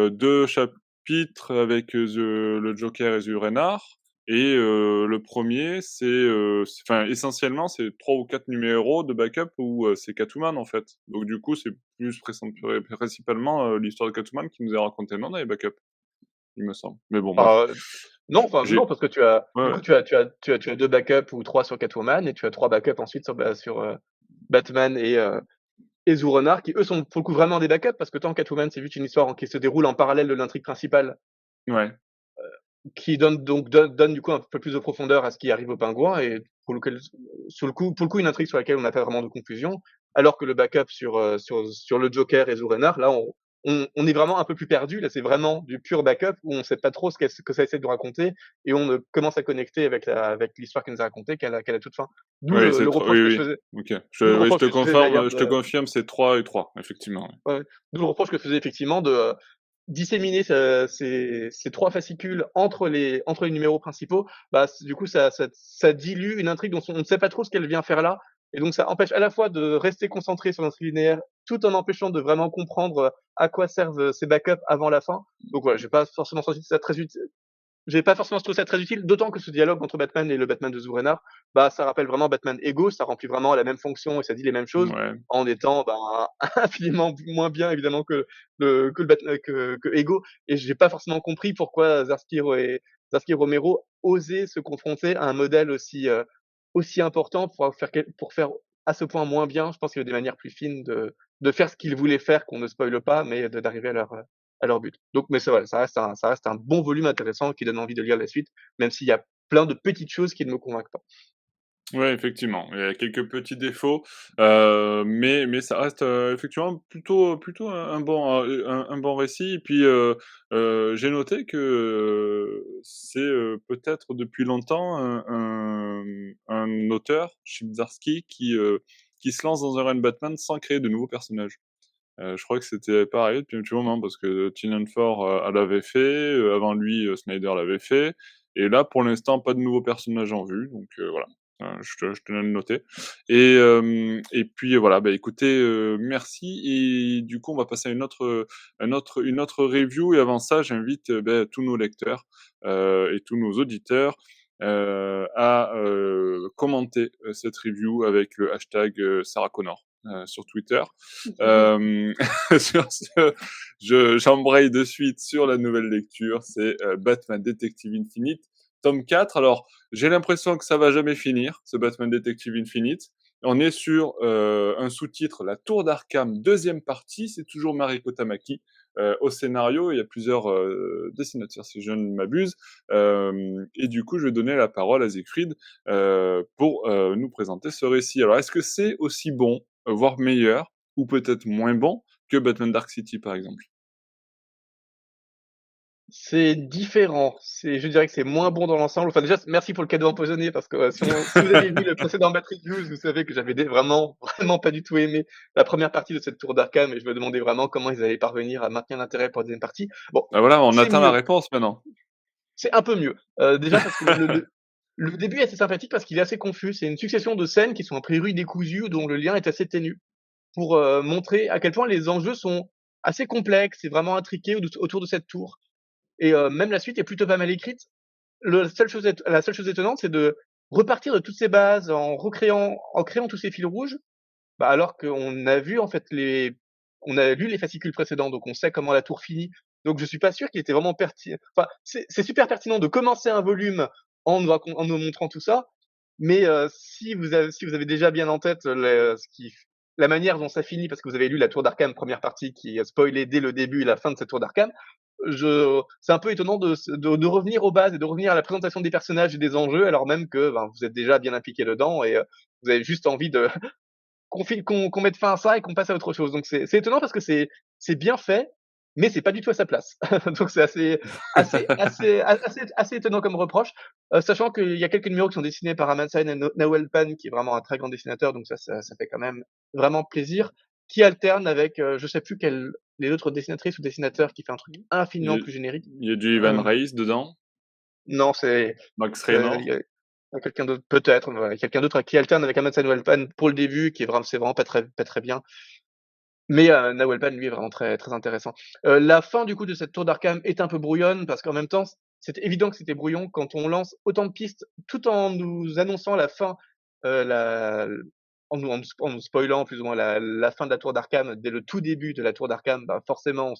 2 chapitres avec, le Joker et The Renard et le 1er, c'est enfin, essentiellement, c'est 3 ou 4 numéros de backup où, c'est Catwoman, en fait. Donc du coup, c'est plus principalement, l'histoire de Catwoman qui nous est racontée, non, dans les backups? Il me semble. Mais bon, bref. Enfin, non, enfin, J'ai non, parce que tu as Ouais, du ouais. coup, tu as 2 backups ou 3 sur Catwoman et tu as 3 backups ensuite sur Batman et Zoo Renard qui eux sont pour le coup vraiment des backups parce que tant Catwoman c'est juste une histoire qui se déroule en parallèle de l'intrigue principale, Ouais. qui donne du coup un peu plus de profondeur à ce qui arrive au Pingouin et pour le coup une intrigue sur laquelle on n'a pas vraiment de conclusion. Alors que le backup sur le Joker et Zoo Renard, là on est vraiment un peu plus perdu. Là, c'est vraiment du pur backup où on sait pas trop ce que ça essaie de nous raconter et on ne commence à connecter avec l'histoire qu'elle nous a racontée qu'à la toute fin. D'où Oui, le reproche oui, que je oui. faisais OK. d'où le Oui, reproche que je faisais d'ailleurs je te de confirme, c'est 3 et 3 effectivement, ouais. ouais, d'où le reproche que je faisais effectivement de, disséminer ces 3 fascicules entre les numéros principaux. Bah, du coup, ça dilue une intrigue dont on ne sait pas trop ce qu'elle vient faire là et donc ça empêche à la fois de rester concentré sur l'intrigue linéaire, tout en empêchant de vraiment comprendre, à quoi servent, ces backups avant la fin. Donc voilà, j'ai pas forcément trouvé ça très utile, d'autant que ce dialogue entre Batman et le Batman de Zurenar, bah, ça rappelle vraiment Batman Ego, ça remplit vraiment la même fonction et ça dit les mêmes choses, Ouais. en étant, ben, infiniment moins bien évidemment que le Batman que Ego et j'ai pas forcément compris pourquoi Zdarsky Romero osait se confronter à un modèle aussi important pour faire à ce point moins bien. Je pense qu'il y a des manières plus fines de faire ce qu'ils voulaient faire qu'on ne spoile pas, mais d'arriver à leur but. Donc, mais c'est vrai, ça reste un bon volume intéressant qui donne envie de lire la suite, même s'il y a plein de petites choses qui ne me convainquent pas. Ouais, effectivement, il y a quelques petits défauts, mais ça reste, effectivement plutôt un bon, un bon récit et puis, j'ai noté que, c'est, peut-être depuis longtemps un auteur, Chip Zdarsky, qui se lance dans un run Batman sans créer de nouveaux personnages. Je crois que c'était pareil depuis un petit moment parce que Tynion Ford, l'avait fait, avant lui, Snyder l'avait fait et là, pour l'instant, pas de nouveaux personnages en vue donc voilà, je tenais à le noter et puis voilà, bah, écoutez, merci et du coup, on va passer à une autre review et avant ça, j'invite, tous nos lecteurs, et tous nos auditeurs, à, commenter, cette review avec le hashtag, Sarah Connor, sur Twitter. Hem, sur ce, j'embraye de suite sur la nouvelle lecture, c'est, Batman Detective Infinite, tome 4. Alors, j'ai l'impression que ça va jamais finir, ce Batman Detective Infinite. On est sur, un sous-titre, La Tour d'Arkham, deuxième partie, c'est toujours Mariko Tamaki, au scénario. Il y a plusieurs, dessinateurs, si je ne m'abuse. Et du coup, je vais donner la parole à Siegfried, pour, nous présenter ce récit. Alors, est-ce que c'est aussi bon, voire meilleur ou peut-être moins bon que Batman Dark City, par exemple? C'est différent. Je dirais que c'est moins bon dans l'ensemble. Enfin, déjà, merci pour le cadeau empoisonné parce que si vous avez vu le précédent Battery News, vous savez que j'avais vraiment, vraiment pas du tout aimé la première partie de cette tour d'Arkham et je me demandais vraiment comment ils allaient parvenir à maintenir l'intérêt pour la deuxième partie. Bon, Ah voilà, on c'est attend la mieux. réponse maintenant. C'est un peu mieux. Déjà parce que le début est assez sympathique parce qu'il est assez confus. C'est une succession de scènes qui sont a priori décousues, dont le lien est assez ténu, pour montrer à quel point les enjeux sont assez complexes et vraiment intriqués autour de cette tour. Et même la suite est plutôt pas mal écrite. La seule chose étonnante, c'est de repartir de toutes ces bases en créant tous ces fils rouges, bah, alors qu'on a vu en fait on a lu les fascicules précédents, donc on sait comment la tour finit. Donc je suis pas sûr qu'il était vraiment pertinent. Enfin, c'est super pertinent de commencer un volume en nous montrant tout ça, mais si vous avez déjà bien en tête la manière dont ça finit, parce que vous avez lu la Tour d'Arkham première partie qui a spoilé dès le début et la fin de cette Tour d'Arkham, c'est un peu étonnant de revenir aux bases et de revenir à la présentation des personnages et des enjeux, alors même que ben, vous êtes déjà bien impliqué dedans et vous avez juste envie de qu'on mette fin à ça et qu'on passe à autre chose. Donc c'est étonnant parce que c'est bien fait, mais c'est pas du tout à sa place. Donc c'est assez étonnant comme reproche, sachant qu'il y a quelques numéros qui sont dessinés par Amansan et Nawel Pan, qui est vraiment un très grand dessinateur, donc ça fait quand même vraiment plaisir, qui alterne avec, je sais plus quelle les autres dessinatrices ou dessinateurs qui fait un truc Il y infiniment a plus générique. il y a du Ivan Hem, Reis dedans, non, c'est Max il Raynor. y a quelqu'un d'autre peut-être, ouais, quelqu'un d'autre qui alterne avec Amansan Nawel Pan pour le début, qui est vraiment c'est vraiment pas très bien. Mais Nahuel Pan, lui, est vraiment très très intéressant. La fin, du coup, de cette tour d'Arkham est un peu brouillonne parce qu'en même temps, c'était évident que c'était brouillon quand on lance autant de pistes tout en nous annonçant la fin, la en nous spoilant plus ou moins la fin de la tour d'Arkham dès le tout début de la tour d'Arkham. Bah, forcément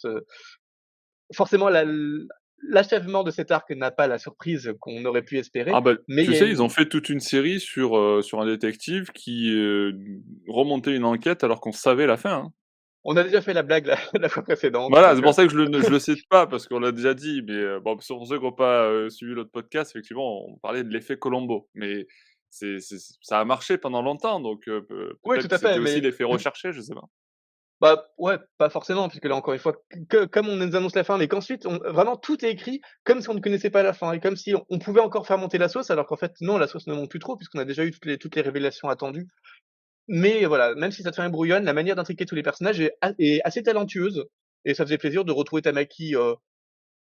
l'achèvement de cet arc n'a pas la surprise qu'on aurait pu espérer, Ah bah, mais il tu y a sais, ils ont une fait toute une série sur un détective qui, remontait une enquête alors qu'on savait la fin, hein. on a déjà fait la blague la la fois précédente, Voilà, c'est donc pour ça que je le cite pas parce qu'on l'a déjà dit, mais bon, pour ceux qui ont pas, suivi l'autre podcast, effectivement, on parlait de l'effet Colombo, mais c'est ça a marché pendant longtemps, donc oui, peut-être tout que à c'était fait, aussi mais l'effet recherché, je sais pas. bah, ouais, pas forcément, puisque là, encore une fois, comme on nous annonce la fin, mais qu'ensuite on vraiment tout est écrit comme si on ne connaissait pas la fin et comme si on pouvait encore faire monter la sauce, alors qu'en fait, non, la sauce ne monte plus trop puisqu'on a déjà eu toutes les révélations attendues. Mais voilà, même si ça te fait un brouillonne, la manière d'intriquer tous les personnages est assez talentueuse et ça faisait plaisir de retrouver Tamaki,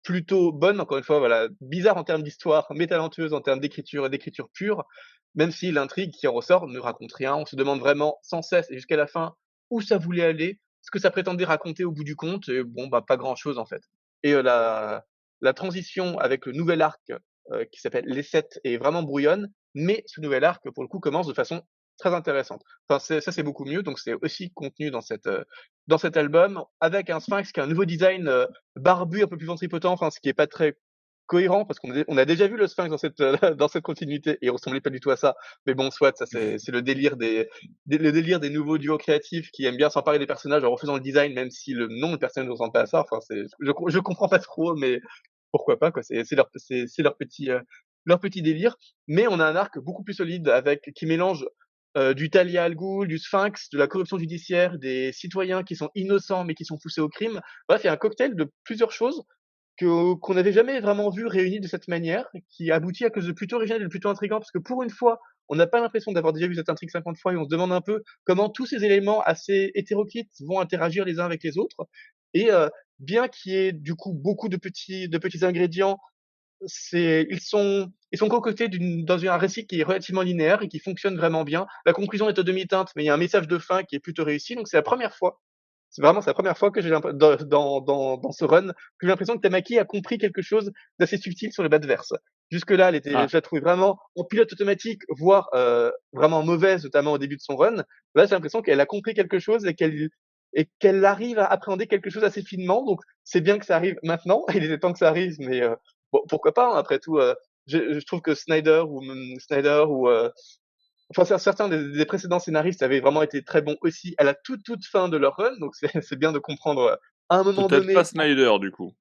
plutôt bonne, encore une fois, voilà, bizarre en termes d'histoire, mais talentueuse en termes d'écriture et d'écriture pure, même si l'intrigue qui en ressort ne raconte rien. On se demande vraiment sans cesse et jusqu'à la fin où ça voulait aller, ce que ça prétendait raconter au bout du compte et bon, bah, pas grand chose en fait. Et la transition avec le nouvel arc, qui s'appelle Les 7 est vraiment brouillonne, mais ce nouvel arc, pour le coup, commence de façon très intéressante. Enfin, c'est beaucoup mieux, donc c'est aussi contenu dans cet album avec un Sphinx qui a un nouveau design, barbu, un peu plus ventripotent, enfin, ce qui est pas très cohérent parce on a déjà vu le Sphinx dans cette, dans cette continuité et il ressemblait pas du tout à ça. Mais bon, soit, ça c'est le délire le délire des nouveaux duos créatifs qui aiment bien s'emparer des personnages en refaisant le design, même si le nom de personnage ne ressemble pas à ça. Enfin, je comprends pas trop, mais pourquoi pas, quoi. Leur petit délire. Mais on a un arc beaucoup plus solide qui mélange, du Talia al Ghul, du Sphinx, de la corruption judiciaire, des citoyens qui sont innocents mais qui sont poussés au crime. Bref, il y a un cocktail de plusieurs choses qu'on n'avait jamais vraiment vu réunies de cette manière, qui aboutit à quelque chose de plutôt original et de plutôt intriguant, parce que pour une fois, on n'a pas l'impression d'avoir déjà vu cette intrigue 50 fois et on se demande un peu comment tous ces éléments assez hétéroclites vont interagir les uns avec les autres. Et bien qu'il y ait du coup beaucoup de petits ingrédients, ils sont concoctés dans un récit qui est relativement linéaire et qui fonctionne vraiment bien. La conclusion est à demi-teinte, mais il y a un message de fin qui est plutôt réussi, donc c'est la première fois que j'ai dans ce run, que j'ai l'impression que Tamaki a compris quelque chose d'assez subtil sur le Batverse. Jusque-là, Ah, je la trouvais vraiment en pilote automatique, voire, vraiment mauvaise, notamment au début de son run. Là, j'ai l'impression qu'elle a compris quelque chose et qu'elle arrive à appréhender quelque chose assez finement, donc c'est bien que ça arrive maintenant. Il était temps que ça arrive, mais, bon, pourquoi pas, hein, après tout, je trouve que Snyder ou, enfin, certains des précédents scénaristes avaient vraiment été très bons aussi à la toute fin de leur run, donc c'est bien de comprendre, à un moment peut-être pas donné, Snyder, du coup.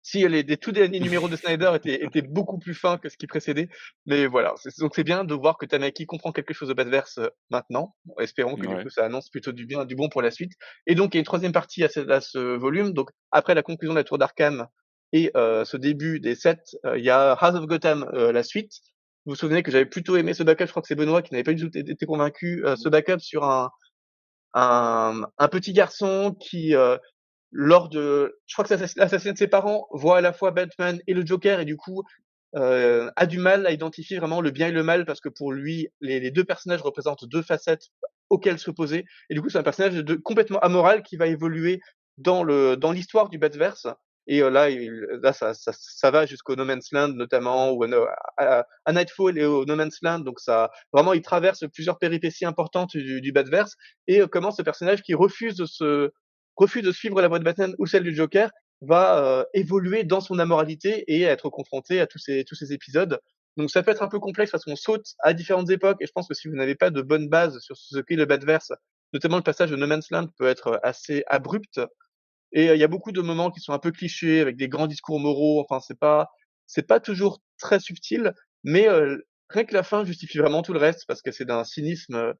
si les tout derniers numéros de Snyder étaient beaucoup plus fins que ce qui précédait. Mais voilà, donc c'est bien de voir que Tamaki comprend quelque chose de Batverse, maintenant. Espérons que du Ouais. coup ça annonce plutôt du bien, du bon pour la suite. Et donc il y a une troisième partie à ce volume. Donc après la conclusion de la Tour d'Arkham, et ce début des 7, il y a House of Gotham, la suite. Vous vous souvenez que j'avais plutôt aimé ce backup, je crois que c'est Benoît qui n'avait pas du tout été convaincu, ce backup sur un petit garçon qui, lors de je crois que l'assassinat de ses parents, voit à la fois Batman et le Joker et du coup, a du mal à identifier vraiment le bien et le mal parce que pour lui, les 2 personnages représentent 2 facettes auxquelles s'opposer et du coup, c'est un personnage complètement amoral qui va évoluer dans l'histoire du Batverse et là ça va jusqu'au No Man's Land notamment ou à Nightfall et au No Man's Land donc ça vraiment il traverse plusieurs péripéties importantes du Batverse et comment ce personnage qui refuse de suivre la voie de Batman ou celle du Joker va évoluer dans son amoralité et être confronté à tous ces épisodes. Donc ça peut être un peu complexe parce qu'on saute à différentes époques et je pense que si vous n'avez pas de bonne base sur ce qu'est le Batverse, notamment le passage de No Man's Land peut être assez abrupt et il y a beaucoup de moments qui sont un peu clichés avec des grands discours moraux, enfin c'est pas toujours très subtil, mais rien que la fin justifie vraiment tout le reste parce que c'est d'un cynisme,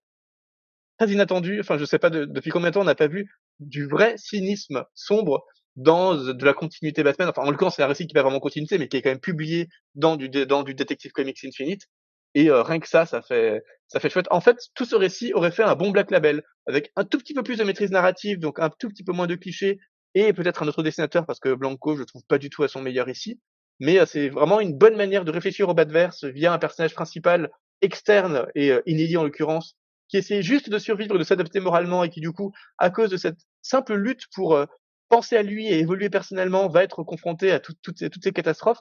très inattendu. Enfin, je sais pas depuis combien de temps on n'a pas vu du vrai cynisme sombre dans de la continuité Batman. Enfin, en l'occurrence, c'est un récit qui est pas vraiment continuité, mais qui est quand même publié dans du Detective Comics Infinite. Et rien que ça fait chouette. En fait, tout ce récit aurait fait un bon Black Label avec un tout petit peu plus de maîtrise narrative, donc un tout petit peu moins de clichés et peut-être un autre dessinateur parce que Blanco, je le trouve pas du tout à son meilleur ici. Mais c'est vraiment une bonne manière de réfléchir au Batverse via un personnage principal externe et inédit en l'occurrence qui essaie juste de survivre et de s'adapter moralement et qui du coup, à cause de cette simple lutte pour penser à lui et évoluer personnellement, va être confronté à toutes ces catastrophes.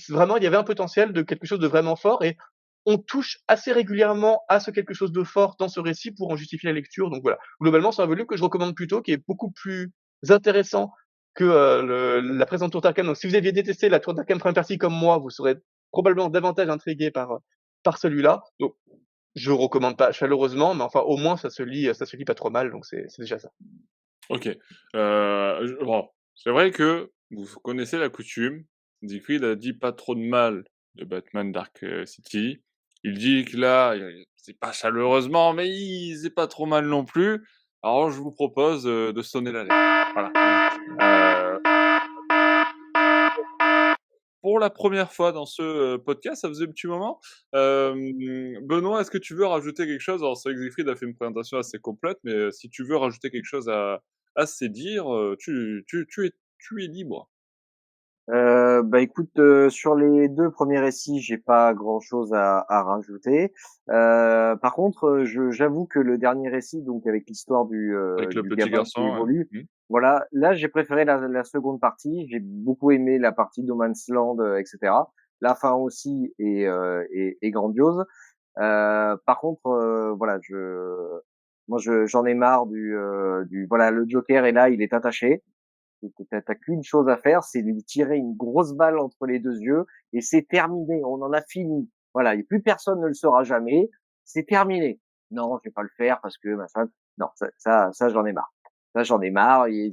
Vraiment, il y avait un potentiel de quelque chose de vraiment fort et on touche assez régulièrement à ce quelque chose de fort dans ce récit pour en justifier la lecture. Donc voilà, globalement, c'est un volume que je recommande plutôt, qui est beaucoup plus intéressant que la présente tour d'Arkham. Donc si vous aviez détesté la tour d'Arkham première partie comme moi, vous serez probablement davantage intrigué par celui-là. Donc je recommande pas chaleureusement, mais enfin au moins ça se lit pas trop mal, donc c'est déjà ça. OK. Bon, c'est vrai que vous connaissez la coutume. Siegfried a dit pas trop de mal de Batman Dark City. Il dit que là, c'est pas chaleureusement, mais c'est pas trop mal non plus. Alors je vous propose, de sonner l'alerte. Voilà. Heu Pour la première fois dans ce, podcast, ça faisait un petit moment. Benoît, est-ce que tu veux rajouter quelque chose? Alors c'est vrai que Siegfried a fait une présentation assez complète, mais, si tu veux rajouter quelque chose à ces dires, tu es libre. Bah, écoute, sur les 2 premiers récits, j'ai pas grand-chose à rajouter. Par contre, j'avoue que le dernier récit, donc avec l'histoire Avec le du petit gamin qui garçon, ouais. évolue, Mmh. voilà, là, j'ai préféré la seconde partie. J'ai beaucoup aimé la partie No Man's Land, et cetera. La fin aussi est grandiose. Par contre, voilà, j'en ai marre du voilà, le Joker est là, il est attaché. T'as qu'une chose à faire, c'est lui tirer une grosse balle entre les 2 yeux et c'est terminé. On en a fini. Voilà, et plus personne ne le saura jamais. C'est terminé. Non, je vais pas le faire parce que machin. Non, ça j'en ai marre. Ça j'en ai marre. Il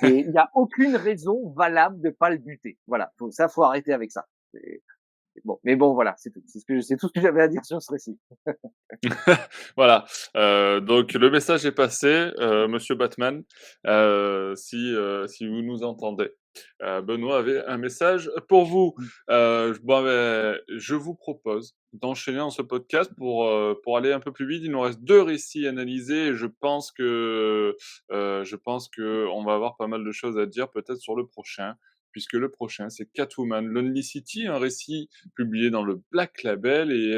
y a aucune raison valable de pas le buter. Voilà, faut arrêter avec ça. Bon, mais bon, voilà, c'est tout. C'est tout ce que j'avais à dire sur ce récit. Voilà, donc le message est passé, monsieur Batman, si vous nous entendez. Benoît avait un message pour vous. Bon, je vous propose d'enchaîner dans ce podcast pour aller un peu plus vite. Il nous reste 2 récits analysés et je pense qu'on va avoir pas mal de choses à dire peut-être sur le prochain, puisque le prochain, c'est Catwoman Lonely City, un récit publié dans le Black Label et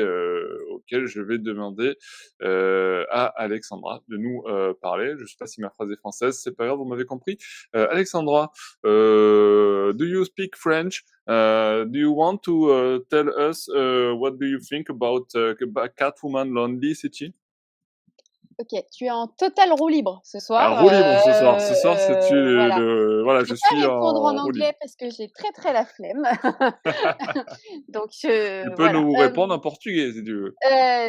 auquel je vais demander à Alexandra de nous parler. Je sais pas si ma phrase est française, c'est pas grave, vous m'avez compris. Alexandra, do you speak French? Do you want to tell us what do you think about Catwoman Lonely City? OK, tu es en totale roue libre ce soir, Roue libre ce soir. Ce soir, voilà. voilà, Je je vais pas suis répondre en en roue libre. anglais parce que j'ai très la flemme. Donc Tu peux voilà. nous répondre en portugais si tu veux.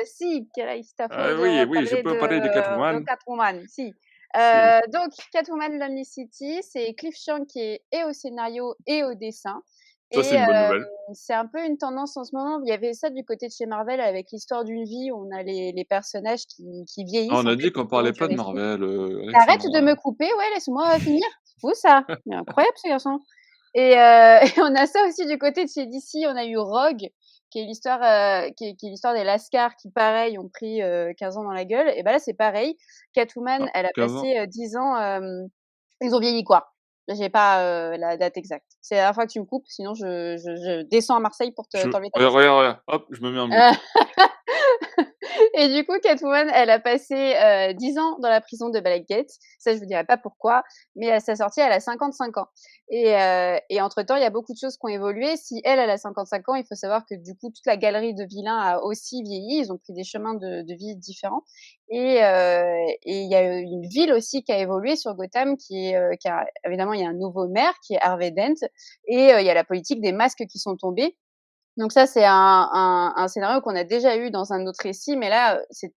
Si, queria esta Ah de oui, oui, je parler peux parler de de Catwoman. Catwoman, si. Si. Donc Catwoman Lonely City, c'est Cliff Chiang qui est et au scénario et au dessin Ça, et c'est une bonne nouvelle. c'est un peu une tendance en ce moment. Il y avait ça du côté de chez Marvel avec l'histoire d'une vie où on a les personnages qui Ah, vieillissent on en a fait dit tout qu'on au long parlait du pas de récit. Marvel, Tu arrêtes de Alexandra. me couper, ouais, laisse-moi finir. C'est fou ça. Il est incroyable ce garçon. et on a ça aussi du côté de chez DC. On a eu Rogue, qui est l'histoire, qui est l'histoire des Lascars qui, pareil, ont pris 15 ans dans la gueule. Et ben là, c'est pareil. Catwoman, Ah, elle a 15 ans? passé 10 ans. Ils ont vieilli quoi? J'ai pas la date exacte. C'est la dernière fois que tu me coupes, sinon je descends à Marseille pour t'enlever ta Regarde, question. regarde, regarde, hop, je me mets en mute. Et du coup, Catwoman, elle a passé 10 ans dans la prison de Blackgate. Ça, je vous dirai pas pourquoi, mais à sa sortie, elle a 55 ans. Et entre-temps, il y a beaucoup de choses qui ont évolué. Si elle, elle a 55 ans, il faut savoir que du coup, toute la galerie de vilains a aussi vieilli. Ils ont pris des chemins de vie différents. Et il y a une ville aussi qui a évolué sur Gotham, qui a évidemment, il y a un nouveau maire qui est Harvey Dent, et il y a la politique des masques qui sont tombés. Donc ça, c'est un scénario qu'on a déjà eu dans un autre récit, mais là, c'est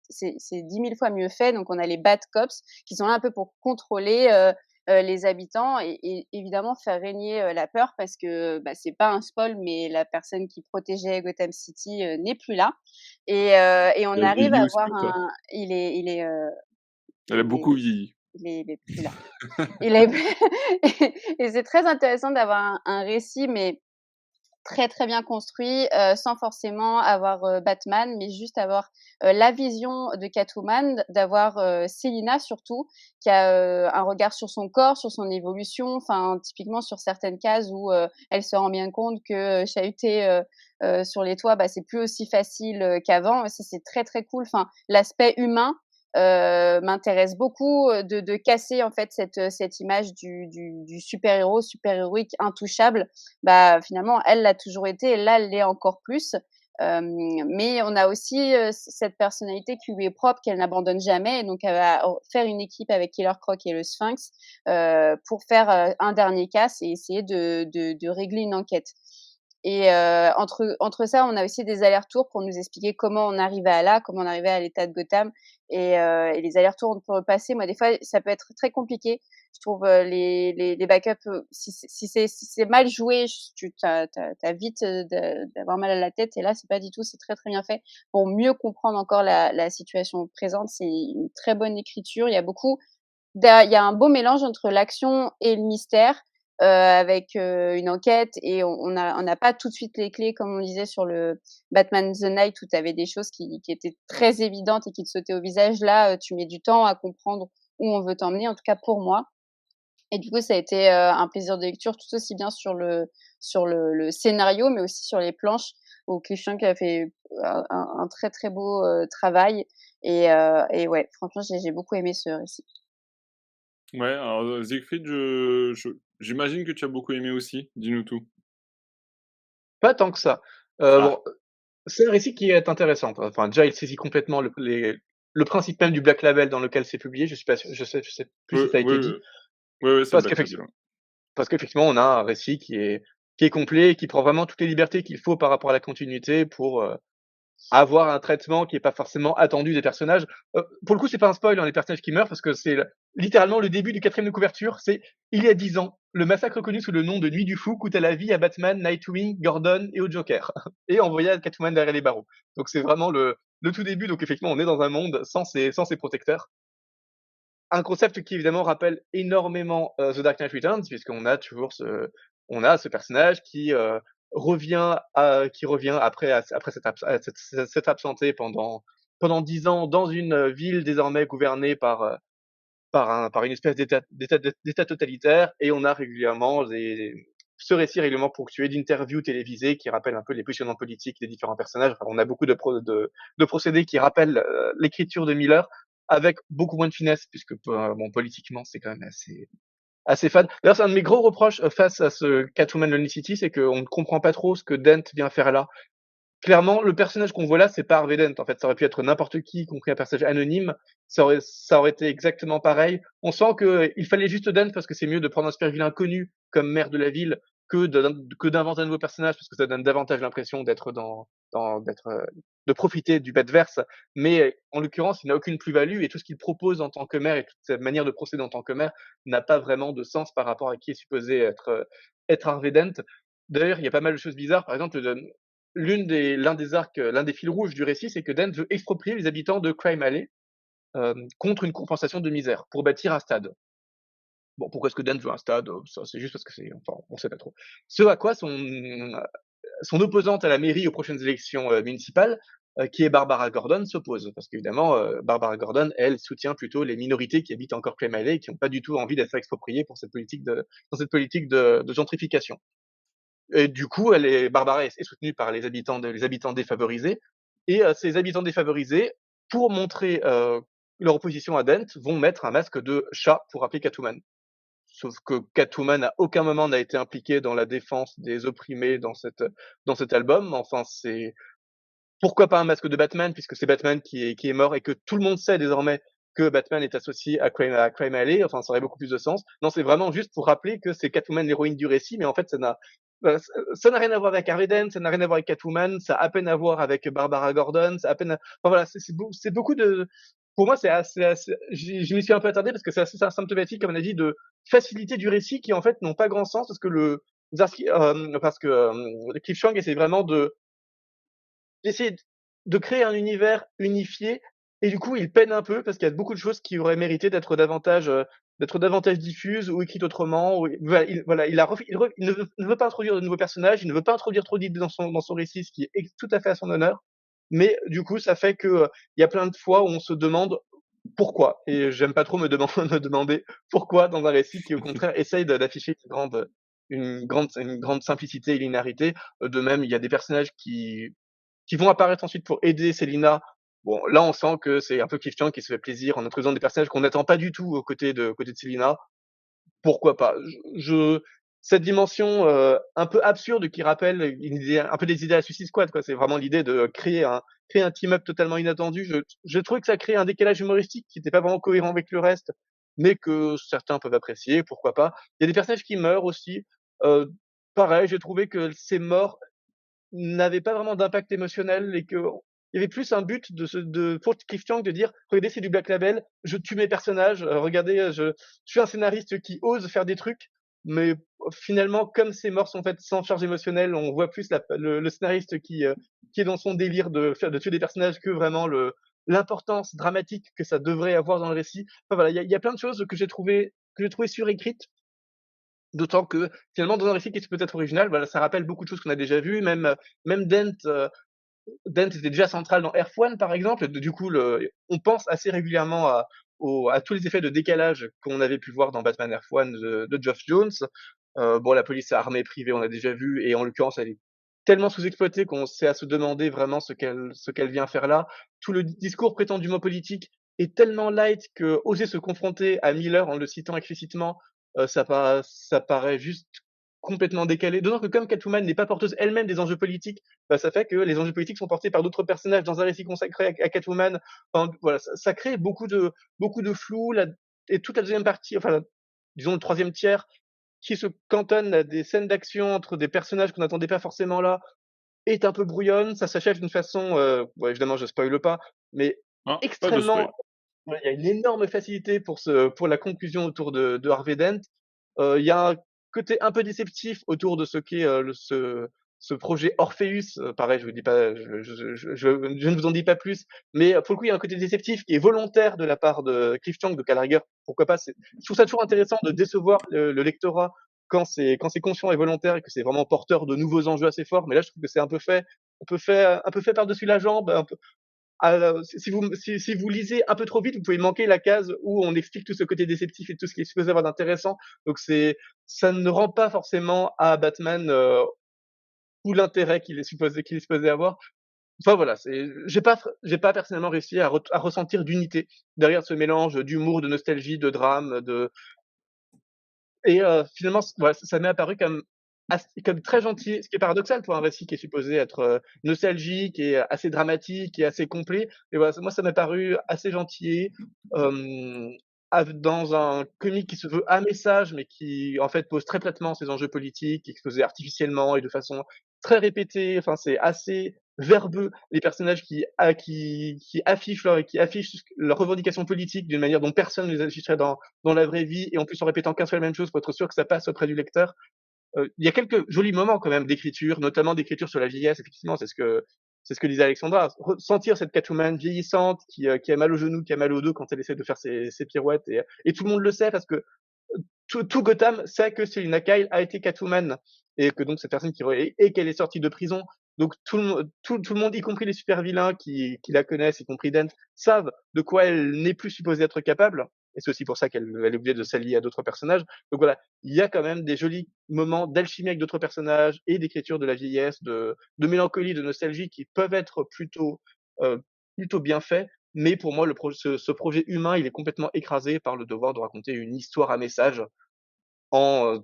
10 000 fois mieux fait. Donc on a les Bad Cops qui sont là un peu pour contrôler, les habitants et évidemment faire régner, la peur parce que, bah, c'est pas un spoil, mais la personne qui protégeait Gotham City, n'est plus là et on Elle a arrive vieilli à aussi avoir ou pas? Elle a il est beaucoup vieilli. il est plus là. Il est et c'est très intéressant d'avoir un récit, mais très, très bien construit, sans forcément avoir, Batman, mais juste avoir, la vision de Catwoman, d'avoir, Selina surtout, qui a, un regard sur son corps, sur son évolution, enfin typiquement sur certaines cases où, elle se rend bien compte que, chahuter, sur les toits, bah, c'est plus aussi facile, qu'avant. Ça, c'est très, très cool. Enfin, l'aspect humain, m'intéresse beaucoup, de casser en fait cette image du super-héros, super-héroïque, intouchable. Bah, finalement, elle l'a toujours été et là, elle l'est encore plus. Mais on a aussi, cette personnalité qui lui est propre, qu'elle n'abandonne jamais, et donc elle va faire une équipe avec Killer Croc et le Sphinx, pour faire, un dernier casse et essayer de régler une enquête. Et entre ça, on a aussi des allers-retours pour nous expliquer comment on arrivait à là, comment on arrivait à l'état de Gotham, et les allers-retours pour le passé, moi, des fois, ça peut être très compliqué. Je trouve, les backups, si c'est mal joué, tu as vite, d'avoir mal à la tête, et là, c'est pas du tout, c'est très, très bien fait pour mieux comprendre encore la situation présente. C'est une très bonne écriture. Il y a un beau mélange entre l'action et le mystère, avec, une enquête, et on n'a pas tout de suite les clés comme on disait sur le Batman The Knight où tu avais des choses qui étaient très évidentes et qui te sautaient au visage. Là, tu mets du temps à comprendre où on veut t'emmener, en tout cas pour moi. Et du coup, ça a été, un plaisir de lecture tout aussi bien sur le scénario, mais aussi sur les planches où Cliff Chiang a fait un très, très beau, travail, et ouais, franchement, j'ai beaucoup aimé ce récit. Ouais, alors, Siegfried, j'imagine que tu as beaucoup aimé aussi? Dis-nous tout. Pas tant que ça. Ah, Bon, c'est un récit qui est intéressant. Enfin, déjà, il saisit complètement le principe même du Black Label dans lequel c'est publié. Je suis pas sûr, je sais plus oui, si ça a oui, été oui, dit. oui, oui, c'est Parce Black Label, qu'effectivement ouais. parce qu'effectivement, on a un récit qui est complet et qui prend vraiment toutes les libertés qu'il faut par rapport à la continuité pour, avoir un traitement qui est pas forcément attendu des personnages. Pour le coup, c'est pas un spoil, hein, les personnages qui meurent parce que c'est littéralement le début du 4e de couverture. C'est: il y a 10 ans, le massacre connu sous le nom de Nuit du Fou coûta la vie à Batman, Nightwing, Gordon et au Joker et envoya Catwoman derrière les barreaux. Donc c'est vraiment le tout début. Donc effectivement, on est dans un monde sans ses protecteurs. Un concept qui évidemment rappelle énormément, The Dark Knight Returns, puisqu'on a toujours ce personnage qui revient après s'être absenté pendant 10 ans dans une, ville désormais gouvernée par une espèce d'état totalitaire, et on a régulièrement ce récit régulièrement ponctué d'interviews télévisées qui rappellent un peu les positionnements politiques des différents personnages. Enfin, on a beaucoup de procédés qui rappellent, l'écriture de Miller, avec beaucoup moins de finesse puisque bon, politiquement, c'est quand même assez fade. D'ailleurs, c'est un de mes gros reproches, face à ce Catwoman Lonely City, c'est qu'on ne comprend pas trop ce que Dent vient faire là. Clairement, le personnage qu'on voit là, c'est pas Harvey Dent, en fait. Ça aurait pu être n'importe qui, y compris un personnage anonyme. Ça aurait été exactement pareil. On sent qu'il fallait juste Dent parce que c'est mieux de prendre un super-vilain connu comme maire de la ville que d'inventer un nouveau personnage, parce que ça donne davantage l'impression de profiter du Batverse. Mais en l'occurrence, il n'a aucune plus-value, et tout ce qu'il propose en tant que maire et toute sa manière de procéder en tant que maire n'a pas vraiment de sens par rapport à qui est supposé être Harvey Dent. D'ailleurs, il y a pas mal de choses bizarres. Par exemple, l'un des fils rouges du récit, c'est que Dent veut exproprier les habitants de Crime Alley, contre une compensation de misère, pour bâtir un stade. Bon, pourquoi est-ce que Dent veut un stade? Ça, c'est juste parce que c'est enfin, on sait pas trop. Ce à quoi son opposante à la mairie aux prochaines élections, municipales, qui est Barbara Gordon, s'oppose. Parce qu'évidemment, Barbara Gordon, elle, soutient plutôt les minorités qui habitent encore Clay Valley et qui ont pas du tout envie d'être expropriées pour cette politique de gentrification. Et du coup, Barbara est soutenue par les habitants défavorisés. Et ces habitants défavorisés, pour montrer leur opposition à Dent, vont mettre un masque de chat pour rappeler Catwoman. Sauf que Catwoman à aucun moment n'a été impliquée dans la défense des opprimés dans cet album. Enfin, c'est pourquoi pas un masque de Batman puisque c'est Batman qui est mort et que tout le monde sait désormais que Batman est associé à Crime Alley. Enfin, ça aurait beaucoup plus de sens. Non, c'est vraiment juste pour rappeler que c'est Catwoman l'héroïne du récit, mais en fait, ça n'a rien à voir avec Harvey Dent, ça n'a rien à voir avec Catwoman, ça a à peine à voir avec Barbara Gordon, ça a à peine. Enfin voilà, c'est beaucoup de. Pour moi, je m'y suis un peu attardé parce que c'est assez symptomatique, comme on a dit, de facilité du récit qui en fait n'ont pas grand sens parce que Cliff Chang essaie vraiment d'essayer de créer un univers unifié et du coup, il peine un peu parce qu'il y a beaucoup de choses qui auraient mérité d'être davantage diffuses ou écrites autrement. Ou voilà, il ne veut pas introduire de nouveaux personnages, il ne veut pas introduire trop d'idées dans son récit, ce qui est tout à fait à son honneur. Mais du coup, ça fait que, il y a plein de fois où on se demande pourquoi. Et j'aime pas trop me demander pourquoi dans un récit qui, au contraire, essaye d'afficher une grande simplicité et linéarité. De même, il y a des personnages qui vont apparaître ensuite pour aider Selina. Bon, là, on sent que c'est un peu Cliff Chiang qui se fait plaisir en introduisant des personnages qu'on n'attend pas du tout aux côtés de Selina. Pourquoi pas? Cette dimension un peu absurde qui rappelle une idée, un peu des idées à Suicide Squad, quoi. C'est vraiment l'idée de créer un team-up totalement inattendu. Je trouvais que ça crée un décalage humoristique qui n'était pas vraiment cohérent avec le reste, mais que certains peuvent apprécier, pourquoi pas. Il y a des personnages qui meurent aussi. Euh, Pareil, j'ai trouvé que ces morts n'avait pas vraiment d'impact émotionnel et qu'il y avait plus un but pour Cliff Chiang de dire: «Regardez, c'est du Black Label, je tue mes personnages, regardez, je suis un scénariste qui ose faire des trucs». Mais finalement, comme ces morts sont faites sans charge émotionnelle, on voit plus le scénariste qui est dans son délire de tuer des personnages que vraiment l'importance dramatique que ça devrait avoir dans le récit. Enfin voilà, il y a plein de choses que j'ai trouvé surécrites. D'autant que, finalement, dans un récit qui est peut-être original, voilà, ça rappelle beaucoup de choses qu'on a déjà vues, même Dent était déjà central dans Earth One, par exemple. Du coup, on pense assez régulièrement à tous les effets de décalage qu'on avait pu voir dans Batman Earth One de Geoff Jones. Bon, la police armée privée, on a déjà vu, et en l'occurrence, elle est tellement sous-exploitée qu'on sait à se demander vraiment ce qu'elle vient faire là. Tout le discours prétendument politique est tellement light que oser se confronter à Miller en le citant explicitement, ça paraît juste complètement décalé. D'autant que comme Catwoman n'est pas porteuse elle-même des enjeux politiques, bah, ça fait que les enjeux politiques sont portés par d'autres personnages dans un récit consacré à Catwoman. Enfin, voilà, ça crée beaucoup de flou. Et toute la deuxième partie, enfin, disons le troisième tiers, qui se cantonne à des scènes d'action entre des personnages qu'on n'attendait pas forcément là, est un peu brouillonne. Ça s'achève d'une façon, bon, évidemment, je spoile pas, mais Non, pas de extrêmement. spoil. Ouais, il y a une énorme facilité pour la conclusion autour de Harvey Dent. Il y a un côté un peu déceptif autour de ce qu'est ce projet Orpheus. Pareil, je vous dis pas, je ne vous en dis pas plus, mais pour le coup, il y a un côté déceptif qui est volontaire de la part de Cliff Chiang, de à la rigueur, pourquoi pas. Je trouve ça toujours intéressant de décevoir le lectorat quand c'est conscient et volontaire et que c'est vraiment porteur de nouveaux enjeux assez forts. Mais là, je trouve que c'est un peu fait par-dessus la jambe, un peu. Si vous lisez un peu trop vite, vous pouvez manquer la case où on explique tout ce côté déceptif et tout ce qui est supposé avoir d'intéressant. Donc ça ne rend pas forcément à Batman tout l'intérêt qu'il est supposé avoir. Enfin voilà, j'ai pas personnellement réussi à ressentir d'unité derrière ce mélange d'humour, de nostalgie, de drame, et finalement, voilà, ça m'est apparu comme très gentil, ce qui est paradoxal pour un récit qui est supposé être, nostalgique et assez dramatique et assez complet. Et voilà, moi, ça m'est paru assez gentil, hem, dans un comique qui se veut à message, mais qui, en fait, pose très platement ses enjeux politiques, exposés artificiellement et de façon très répétée. Enfin, c'est assez verbeux, les personnages qui affichent leurs revendications politiques d'une manière dont personne ne les afficherait dans la vraie vie, et en plus en répétant qu'un seul et même chose pour être sûr que ça passe auprès du lecteur. Il y a quelques jolis moments quand même d'écriture, notamment d'écriture sur la vieillesse. Effectivement, c'est ce que disait Alexandra. Sentir cette Catwoman vieillissante qui a mal au genou, qui a mal au dos quand elle essaie de faire ses pirouettes, et tout le monde le sait parce que tout Gotham sait que Selina Kyle a été Catwoman et que donc cette personne et qu'elle est sortie de prison. Donc tout le monde, y compris les super vilains qui la connaissent, y compris Dent, savent de quoi elle n'est plus supposée être capable. Et c'est aussi pour ça qu'elle est obligée de s'allier à d'autres personnages. Donc voilà, il y a quand même des jolis moments d'alchimie avec d'autres personnages et d'écriture de la vieillesse, de mélancolie, de nostalgie qui peuvent être euh, plutôt bien faits. Mais pour moi, ce projet humain, il est complètement écrasé par le devoir de raconter une histoire à message en,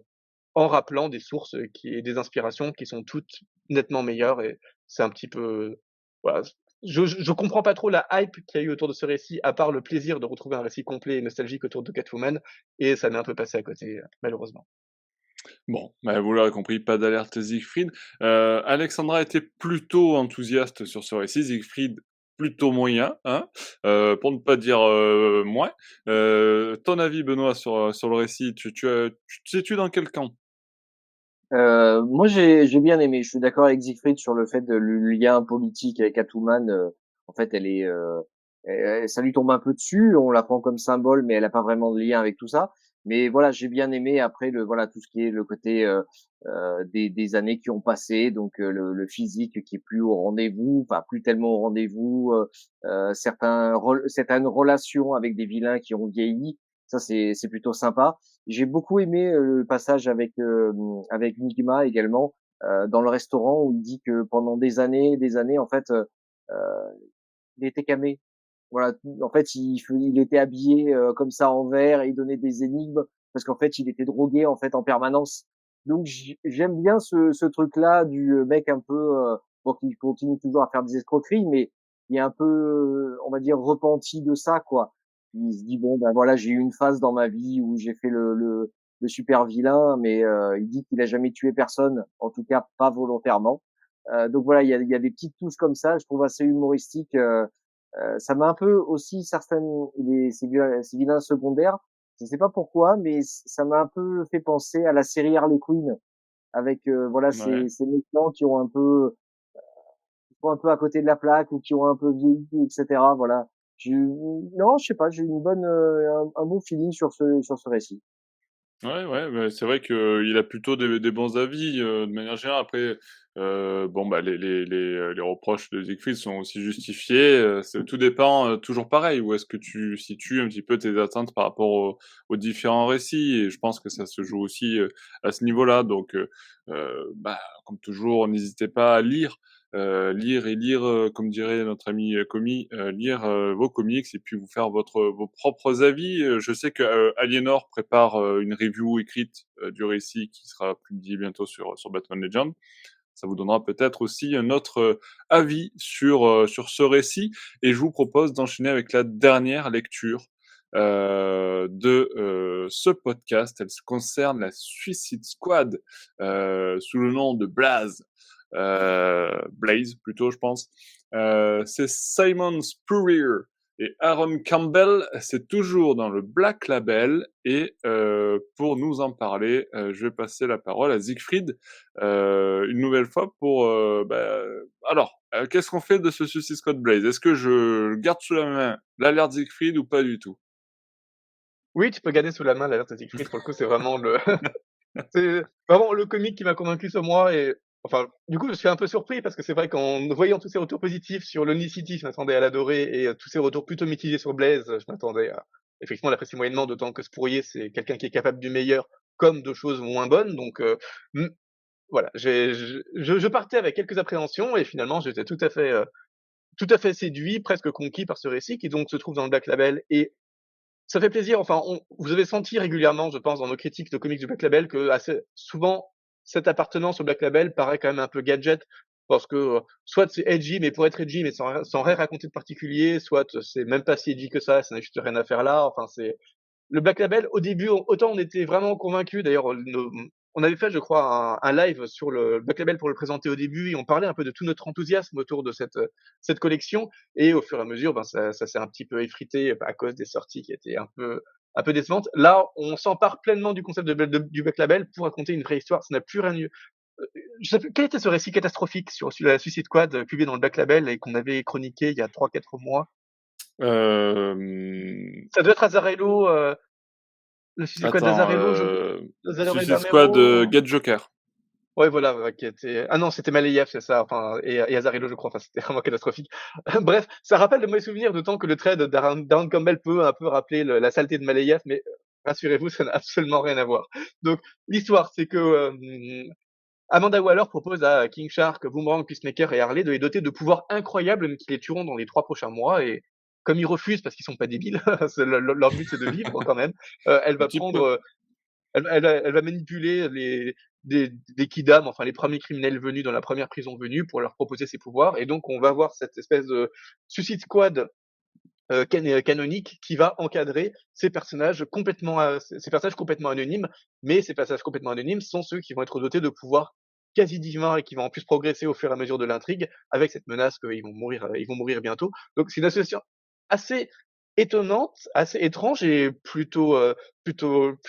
en rappelant des sources et des inspirations qui sont toutes nettement meilleures. Et c'est un petit peu, voilà. Je comprends pas trop la hype qu'il y a eu autour de ce récit, à part le plaisir de retrouver un récit complet et nostalgique autour de Catwoman, et ça m'est un peu passé à côté, malheureusement. Bon, bah, vous l'aurez compris, pas d'alerte Siegfried. Alexandra était plutôt enthousiaste sur ce récit, Siegfried plutôt moyen, hein, pour ne pas dire moins. Ton avis, Benoît, sur le récit, tu te situes dans quel camp? Moi, j'ai bien aimé. Je suis d'accord avec Siegfried sur le fait de le lien politique avec Catwoman. En fait, ça lui tombe un peu dessus. On la prend comme symbole, mais elle a pas vraiment de lien avec tout ça. Mais voilà, j'ai bien aimé après voilà, tout ce qui est le côté des années qui ont passé, donc le physique qui est plus au rendez-vous, enfin plus tellement au rendez-vous. Certaines relations avec des vilains qui ont vieilli. Ça, c'est plutôt sympa. J'ai beaucoup aimé le passage avec Nigma également dans le restaurant où il dit que pendant des années, en fait, il était camé. Voilà, en fait, il était habillé comme ça en vert et il donnait des énigmes parce qu'en fait, il était drogué en fait en permanence. Donc j'aime bien ce truc-là du mec un peu bon qui continue toujours à faire des escroqueries, mais il est un peu, on va dire, repenti de ça, quoi. Il se dit bon ben voilà, j'ai eu une phase dans ma vie où j'ai fait le super vilain, mais il dit qu'il a jamais tué personne, en tout cas pas volontairement. Donc voilà, il y a des petites touches comme ça, je trouve assez humoristique. Ça m'a un peu aussi ces vilains secondaires. Je sais pas pourquoi, mais ça m'a un peu fait penser à la série Harley Quinn avec voilà Ouais. ces méchants qui sont un peu à côté de la plaque ou qui ont un peu vieilli, etc. Voilà. Non, je sais pas, j'ai une bonne un bon feeling sur ce récit. Ouais, ouais, bah, c'est vrai qu'il a plutôt des bons avis, de manière générale. Après, bon, bah, les reproches de Siegfried sont aussi justifiés, tout dépend, toujours pareil, où est-ce que tu situes un petit peu tes attentes par rapport aux différents récits et je pense que ça se joue aussi, à ce niveau-là donc bah, comme toujours, n'hésitez pas à lire et lire, comme dirait notre ami, Comy, lire, vos comics et puis vous faire vos propres avis. Je sais que, Aliénor prépare, une review écrite, du récit qui sera publiée bientôt sur Batman Legends. Ça vous donnera peut-être aussi un autre, avis sur ce récit et je vous propose d'enchaîner avec la dernière lecture, de ce podcast. Elle se concerne la Suicide Squad, sous le nom de Blaze plutôt, je pense. C'est Simon Spurrier et Aaron Campbell. C'est toujours dans le Black Label. Et pour nous en parler, je vais passer la parole à Siegfried une nouvelle fois pour. Alors, qu'est-ce qu'on fait de ce Suicide Squad Blaze? Est-ce que je garde sous la main l'alerte Siegfried ou pas du tout? Oui, tu peux garder sous la main l'alerte Siegfried, pour le coup, c'est vraiment c'est vraiment le comic qui m'a convaincu sur moi et enfin, du coup, je suis un peu surpris parce que c'est vrai qu'en voyant tous ces retours positifs sur l'Unicity, je m'attendais à l'adorer et tous ces retours plutôt mitigés sur Blaze, je m'attendais à effectivement l'apprécier moyennement, d'autant que Spurrier, c'est quelqu'un qui est capable du meilleur comme de choses moins bonnes. Donc, mmh, voilà, je partais avec quelques appréhensions et finalement, j'étais tout à fait séduit, presque conquis par ce récit qui donc se trouve dans le Black Label et ça fait plaisir. Enfin, vous avez senti régulièrement, je pense, dans nos critiques de comics du Black Label, que assez souvent, cette appartenance au Black Label paraît quand même un peu gadget, parce que soit c'est edgy, mais pour être edgy, mais sans rien raconter de particulier, soit c'est même pas si edgy que ça n'a juste rien à faire là. Enfin, c'est le Black Label, au début, autant on était vraiment convaincus. D'ailleurs, on avait fait, je crois, un live sur le Black Label pour le présenter au début, et on parlait un peu de tout notre enthousiasme autour de cette collection. Et au fur et à mesure, ben, ça s'est un petit peu effrité à cause des sorties qui étaient un peu décevantes. Là, on s'empare pleinement du concept du Black Label pour raconter une vraie histoire. Ça n'a plus rien eu. Je sais plus, quel était ce récit catastrophique sur la Suicide Squad publié dans le Black Label et qu'on avait chroniqué il y a 3-4 mois? Euh, Ça doit être Azzarello, Le Suicide Squad Attends, d'Azzarello, Azzarello et Suicide Squad, Bermero. Get Joker. Ouais, voilà, ouais, qui était ah non, c'était Maleyev, c'est ça, enfin et Azzarello, je crois, enfin, c'était vraiment catastrophique. Bref, ça rappelle de mauvais souvenirs, d'autant que le trait de Darren Campbell peut un peu rappeler la saleté de Maleyev, mais rassurez-vous, ça n'a absolument rien à voir. Donc l'histoire, c'est que, Amanda Waller propose à King Shark, Boomerang, Peacemaker et Harley de les doter de pouvoirs incroyables, mais qui les tueront dans les 3 prochains mois et comme ils refusent parce qu'ils sont pas débiles, c'est leur but c'est de vivre quand même, elle Un va petit peu. prendre, elle va manipuler des kidams, enfin les premiers criminels venus dans la première prison venue pour leur proposer ses pouvoirs et donc on va voir cette espèce de Suicide Squad canonique qui va encadrer ces personnages complètement anonymes, mais ces personnages complètement anonymes sont ceux qui vont être dotés de pouvoirs quasi divins et qui vont en plus progresser au fur et à mesure de l'intrigue, avec cette menace ils vont mourir bientôt. Donc c'est une association assez étonnante, assez étrange et plutôt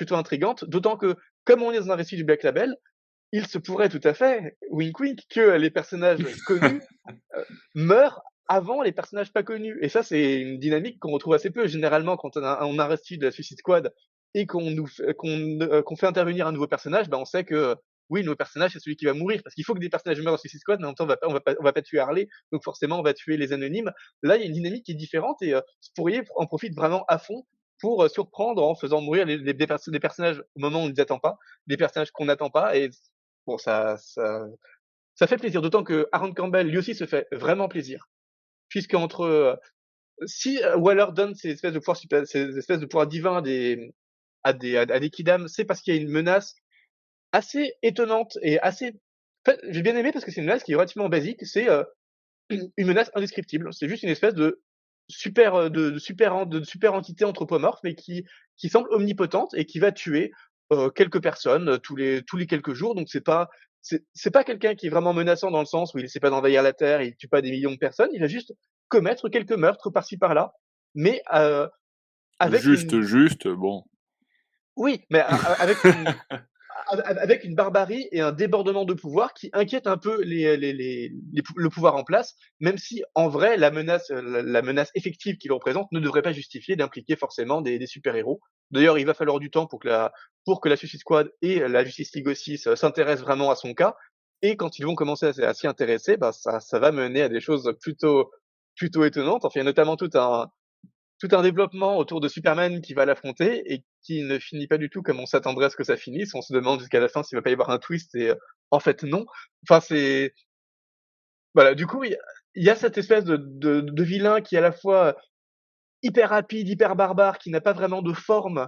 intrigante, d'autant que comme on est dans un récit du Black Label, il se pourrait tout à fait, wink wink, que les personnages connus meurent avant les personnages pas connus. Et ça, c'est une dynamique qu'on retrouve assez peu. Généralement, quand on a un récit de la Suicide Squad et qu'on fait intervenir un nouveau personnage, ben on sait que oui, le nouveau personnage, c'est celui qui va mourir. Parce qu'il faut que des personnages meurent dans Suicide Squad, mais en même temps, on va pas tuer Harley, donc forcément, on va tuer les anonymes. Là, il y a une dynamique qui est différente et Spurrier en profite vraiment à fond pour surprendre en faisant mourir des personnages au moment où on ne les attend pas, des personnages qu'on n'attend pas. Et bon, ça fait plaisir, d'autant que Aaron Campbell, lui aussi, se fait vraiment plaisir puisqu'entre si Waller donne ces espèces de pouvoirs divins à des kidams, c'est parce qu'il y a une menace assez étonnante et assez. En fait, j'ai bien aimé parce que c'est une menace qui est relativement basique. C'est une menace indescriptible. C'est juste une espèce de super entité anthropomorphe, mais qui semble omnipotente et qui va tuer quelques personnes tous les quelques jours. Donc c'est pas quelqu'un qui est vraiment menaçant dans le sens où il essaie pas d'envahir la Terre, il tue pas des millions de personnes, il va juste commettre quelques meurtres par-ci par-là, mais avec une Juste, bon. oui, mais avec une barbarie et un débordement de pouvoir qui inquiète un peu le pouvoir en place, même si en vrai la menace effective qu'il représente ne devrait pas justifier d'impliquer forcément des super-héros. D'ailleurs, il va falloir du temps pour que la Suicide Squad et la Justice League aussi s'intéressent vraiment à son cas. Et quand ils vont commencer à s'y intéresser, bah ça va mener à des choses plutôt étonnantes. Enfin, il y a notamment tout un développement autour de Superman qui va l'affronter et qui ne finit pas du tout comme on s'attendrait à ce que ça finisse. On se demande jusqu'à la fin s'il va pas y avoir un twist et en fait non. Enfin c'est voilà, du coup il y a cette espèce de vilain qui est à la fois hyper rapide, hyper barbare, qui n'a pas vraiment de forme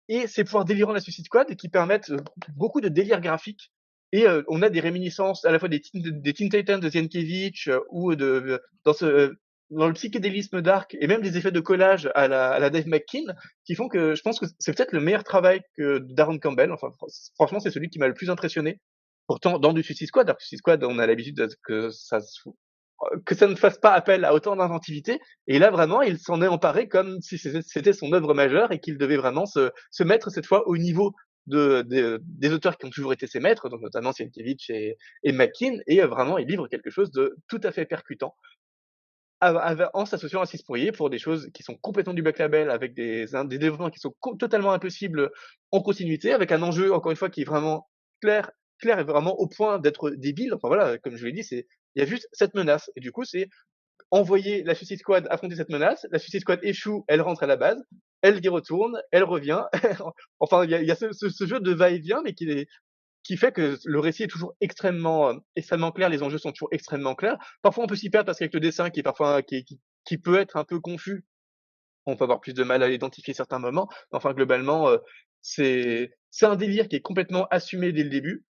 et ses pouvoirs délirants de la Suicide Squad et qui permettent beaucoup de délire graphique. Et on a des réminiscences à la fois des Teen Titans de Sienkiewicz ou dans le psychédélisme dark et même des effets de collage à la Dave McKean qui font que je pense que c'est peut-être le meilleur travail que d'Aaron Campbell. Enfin, franchement, c'est celui qui m'a le plus impressionné. Pourtant, dans du Suicide Squad, alors que Suicide Squad, on a l'habitude que ça ne fasse pas appel à autant d'inventivité. Et là, vraiment, il s'en est emparé comme si c'était son œuvre majeure et qu'il devait vraiment se mettre cette fois au niveau des auteurs qui ont toujours été ses maîtres, donc notamment Sienkiewicz et McKean, et vraiment, il livre quelque chose de tout à fait percutant en s'associant à Six Pourrier pour des choses qui sont complètement du Black Label, avec des développements qui sont totalement impossibles en continuité, avec un enjeu, encore une fois, qui est vraiment clair, clair et vraiment au point d'être débile. Enfin voilà, comme je l'ai dit, il y a juste cette menace. Et du coup, c'est envoyer la Suicide Squad affronter cette menace. La Suicide Squad échoue, elle rentre à la base, elle y retourne, elle revient. Enfin, il y a ce jeu de va-et-vient, mais qui fait que le récit est toujours extrêmement clair, les enjeux sont toujours extrêmement clairs. Parfois, on peut s'y perdre parce qu'avec le dessin qui est parfois qui peut être un peu confus, on peut avoir plus de mal à identifier certains moments. Enfin, globalement, c'est un délire qui est complètement assumé dès le début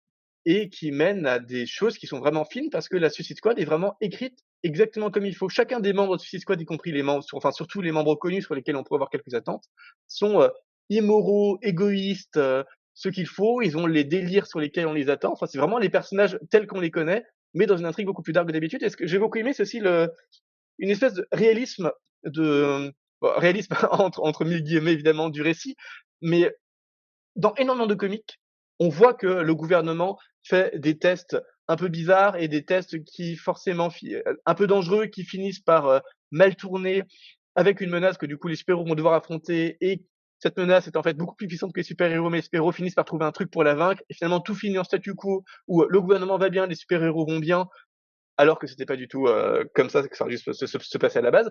et qui mène à des choses qui sont vraiment fines parce que la Suicide Squad est vraiment écrite exactement comme il faut. Chacun des membres de Suicide Squad, y compris les membres, enfin surtout les membres connus sur lesquels on peut avoir quelques attentes, sont immoraux, égoïstes, ce qu'il faut. Ils ont les délires sur lesquels on les attend. Enfin, c'est vraiment les personnages tels qu'on les connaît, mais dans une intrigue beaucoup plus dark que d'habitude. Et ce que j'ai beaucoup aimé, c'est aussi une espèce de réalisme réalisme entre mille guillemets évidemment du récit, mais dans énormément de comics, on voit que le gouvernement fait des tests un peu bizarres et des tests qui forcément un peu dangereux, qui finissent par mal tourner avec une menace que du coup les super-héros vont devoir affronter et cette menace est en fait beaucoup plus puissante que les super-héros, mais les super-héros finissent par trouver un truc pour la vaincre, et finalement tout finit en statu quo, où le gouvernement va bien, les super-héros vont bien, alors que c'était pas du tout comme ça que ça aurait dû se passer à la base.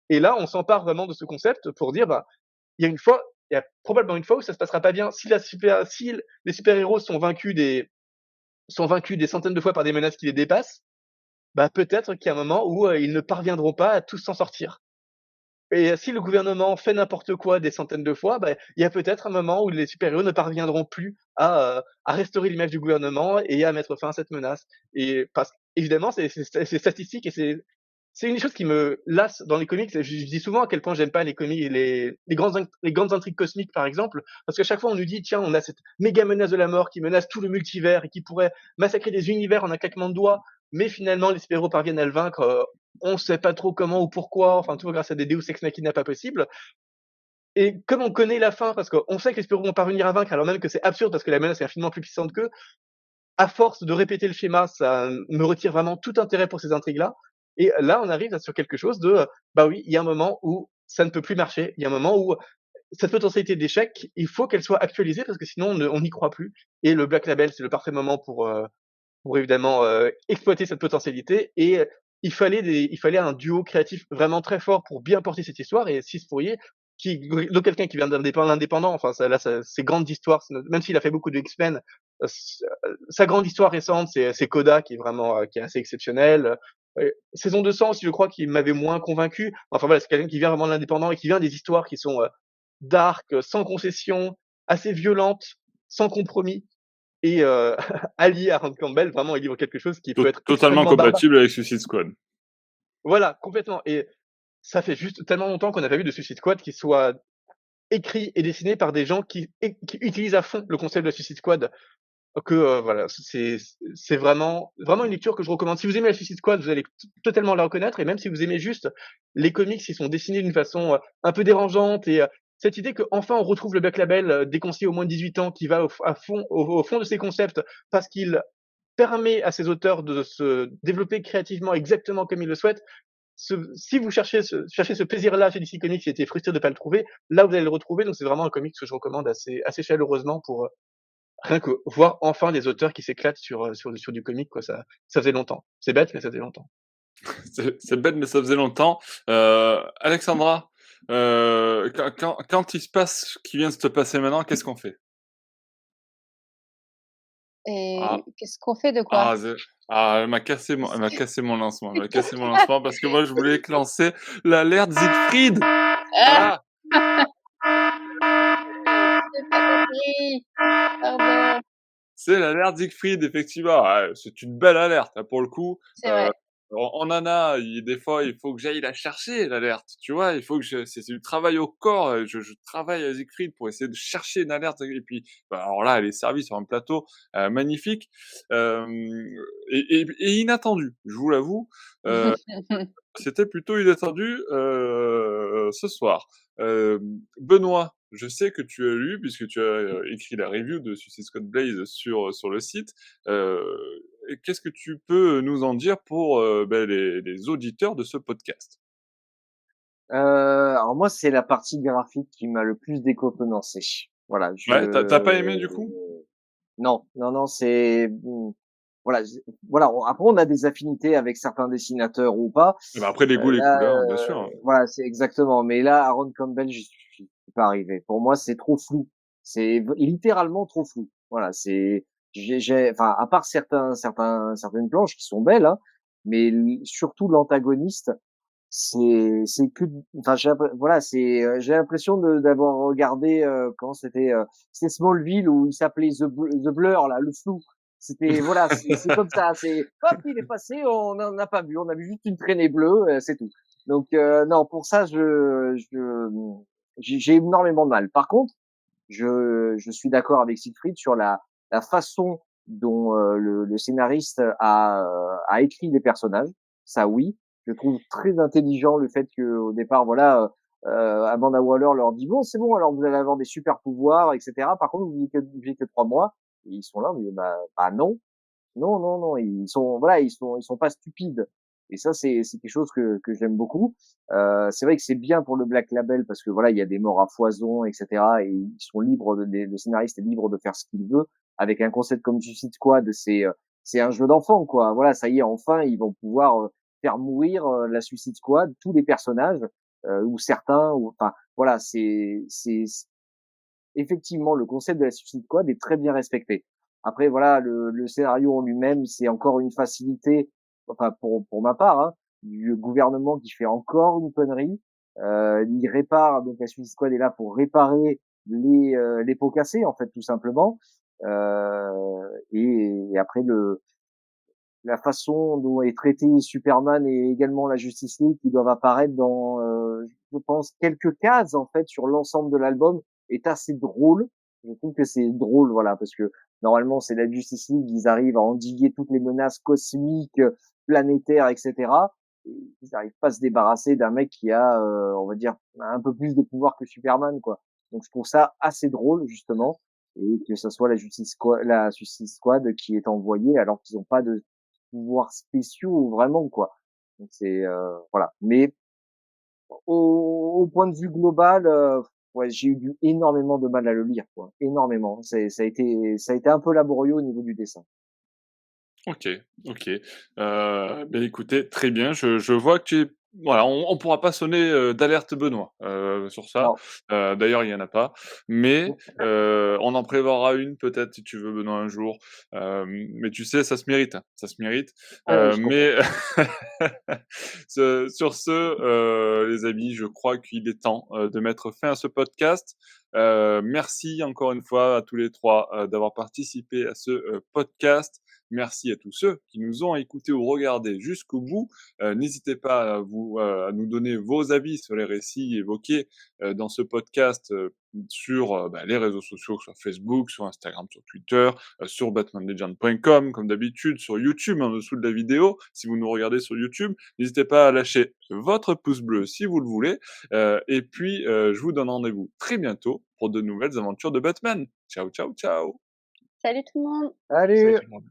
Et là, on s'empare vraiment de ce concept pour dire, bah, il y a probablement une fois où ça se passera pas bien. Si les super-héros sont vaincus des centaines de fois par des menaces qui les dépassent, bah peut-être qu'il y a un moment où ils ne parviendront pas à tous s'en sortir. Et si le gouvernement fait n'importe quoi des centaines de fois, bah, il y a peut-être un moment où les super-héros ne parviendront plus à restaurer l'image du gouvernement et à mettre fin à cette menace. Et parce évidemment, c'est statistique et c'est une des choses qui me lasse dans les comics. Je dis souvent à quel point j'aime pas les comics, les grandes intrigues cosmiques, par exemple, parce qu'à chaque fois on nous dit, tiens, on a cette méga menace de la mort qui menace tout le multivers et qui pourrait massacrer des univers en un claquement de doigts, mais finalement les super-héros parviennent à le vaincre. On sait pas trop comment ou pourquoi, enfin tout grâce à des Deus ex machina pas possible. Et comme on connaît la fin, parce qu'on sait que les super-héros vont parvenir à vaincre, alors même que c'est absurde parce que la menace est infiniment plus puissante qu'eux, à force de répéter le schéma, ça me retire vraiment tout intérêt pour ces intrigues-là. Et là, on arrive sur quelque chose de, bah oui, il y a un moment où ça ne peut plus marcher. Il y a un moment où cette potentialité d'échec, il faut qu'elle soit actualisée parce que sinon on n'y croit plus. Et le Black Label, c'est le parfait moment pour évidemment exploiter cette potentialité. Et il fallait un duo créatif vraiment très fort pour bien porter cette histoire. Et Six Fourier, donc quelqu'un qui vient l'indépendant, enfin ses grandes histoires, même s'il a fait beaucoup de X-Men, sa grande histoire récente, c'est Coda qui est vraiment qui est assez exceptionnel. Saison 200 aussi, je crois, qui m'avait moins convaincu. Enfin voilà, c'est quelqu'un qui vient vraiment de l'indépendant et qui vient des histoires qui sont dark, sans concession, assez violentes, sans compromis. Et allié à Ron Campbell, vraiment, il livre quelque chose qui peut être Totalement extrêmement barbare. compatible avec Suicide Squad. Voilà, complètement. Et ça fait juste tellement longtemps qu'on n'a pas vu de Suicide Squad qui soit écrit et dessiné par des gens qui utilisent à fond le concept de Suicide Squad. Que voilà, c'est vraiment une lecture que je recommande. Si vous aimez la Suicide Squad, vous allez totalement la reconnaître. Et même si vous aimez juste les comics, ils sont dessinés d'une façon un peu dérangeante. Et cette idée qu'enfin on retrouve le Black Label déconseillé au moins de 18 ans, qui va au fond de ses concepts, parce qu'il permet à ses auteurs de se développer créativement exactement comme ils le souhaitent. Si vous cherchez ce plaisir-là chez DC Comics et étiez frustré de ne pas le trouver, là vous allez le retrouver. Donc c'est vraiment un comics que je recommande assez chaleureusement pour rien que voir enfin des auteurs qui s'éclatent sur du comic, quoi. Ça faisait longtemps. C'est bête, mais ça faisait longtemps. C'est bête, mais ça faisait longtemps. Alexandra, quand il se passe ce qui vient de se passer maintenant, qu'est-ce qu'on fait? Ah, Et qu'est-ce qu'on fait de quoi? elle m'a cassé mon lancement. Elle m'a cassé mon lancement parce que moi, je voulais lancer l'alerte Siegfried. Ah! Voilà. J'ai pas compris. Pardon. C'est l'alerte Siegfried, effectivement. Ouais, c'est une belle alerte, hein, pour le coup. C'est vrai. On en a, des fois, il faut que j'aille la chercher, l'alerte. Tu vois, il faut que c'est du travail au corps. Je travaille à Siegfried pour essayer de chercher une alerte. Et puis, bah, alors là, elle est servie sur un plateau magnifique et inattendu, je vous l'avoue. C'était plutôt inattendu ce soir. Benoît, je sais que tu as lu, puisque tu as écrit la review de Suicide Squad Blaze sur le site. Euh, Qu'est-ce que tu peux nous en dire pour les auditeurs de ce podcast? Alors moi, c'est la partie graphique qui m'a le plus décontenancé. Voilà, Ouais, t'as pas aimé du coup? non, non, non, voilà, voilà. Après, on a des affinités avec certains dessinateurs ou pas. Eh ben, après les goûts, les Là, couleurs, bien sûr. voilà, c'est exactement. Mais là, Aaron Campbell, suis pas arrivé. Pour moi, c'est trop flou. C'est littéralement trop flou. Voilà, enfin, à part certaines planches qui sont belles, hein, mais surtout l'antagoniste, c'est que, enfin, voilà, j'ai l'impression d'avoir regardé, comment c'était Smallville où il s'appelait The Blur, là, le flou. C'était, voilà, c'est comme ça, hop, il est passé, on n'en a pas vu, on a vu juste une traînée bleue, c'est tout. Donc, non, pour ça, j'ai énormément de mal. Par contre, je suis d'accord avec Siegfried sur la façon dont le scénariste a écrit les personnages. Ça, oui, je trouve très intelligent le fait que au départ, voilà, Amanda Waller leur dit bon, c'est bon, alors vous allez avoir des super pouvoirs, etc. Par contre, vous vivez que 3 mois. Et ils sont là, mais bah non, non, non, non, ils sont voilà, ils sont pas stupides. Et ça, c'est quelque chose que j'aime beaucoup. C'est vrai que c'est bien pour le Black Label parce que voilà, il y a des morts à foison, etc. Et ils sont libres, le scénariste est libre de faire ce qu'il veut. Avec un concept comme Suicide Squad, c'est un jeu d'enfant, quoi. Voilà, ça y est, enfin, ils vont pouvoir faire mourir la Suicide Squad, tous les personnages, ou certains, ou enfin, voilà, c'est effectivement, le concept de la Suicide Squad est très bien respecté. Après, voilà, le scénario en lui-même, c'est encore une facilité, enfin pour ma part, hein, du gouvernement qui fait encore une connerie. Il répare, donc la Suicide Squad est là pour réparer les pots cassés, en fait, tout simplement. Et après la façon dont est traité Superman et également la Justice League qui doivent apparaître dans, je pense, quelques cases en fait sur l'ensemble de l'album est assez drôle. Je trouve que c'est drôle, voilà, parce que normalement c'est la Justice League, ils arrivent à endiguer toutes les menaces cosmiques, planétaires, etc. Et ils n'arrivent pas à se débarrasser d'un mec qui a, on va dire, un peu plus de pouvoir que Superman, quoi. Donc je trouve ça assez drôle justement, et que ce soit la Suicide Squad qui est envoyée alors qu'ils n'ont pas de pouvoirs spéciaux vraiment quoi. Donc c'est voilà. Mais au point de vue global, ouais, j'ai eu énormément de mal à le lire quoi, énormément. Ça a été un peu laborieux au niveau du dessin. OK, OK. Beh, écoutez, très bien. Je vois que tu es voilà, on pourra pas sonner, d'alerte Benoît, sur ça. Non. D'ailleurs, il y en a pas. Mais, on en prévoira une peut-être si tu veux Benoît un jour. Mais tu sais, ça se mérite, hein, ça se mérite. Je comprends. Mais sur ce, les amis, je crois qu'il est temps, de mettre fin à ce podcast. Merci encore une fois à tous les 3 d'avoir participé à ce, podcast. Merci à tous ceux qui nous ont écoutés ou regardés jusqu'au bout. N'hésitez pas à nous donner vos avis sur les récits évoqués dans ce podcast sur les réseaux sociaux, sur Facebook, sur Instagram, sur Twitter, sur batmanlegend.com, comme d'habitude, sur YouTube, en dessous de la vidéo, si vous nous regardez sur YouTube. N'hésitez pas à lâcher votre pouce bleu si vous le voulez. Et puis, je vous donne rendez-vous très bientôt pour de nouvelles aventures de Batman. Ciao, ciao, ciao. Salut tout le monde! Salut Allez. tout le monde.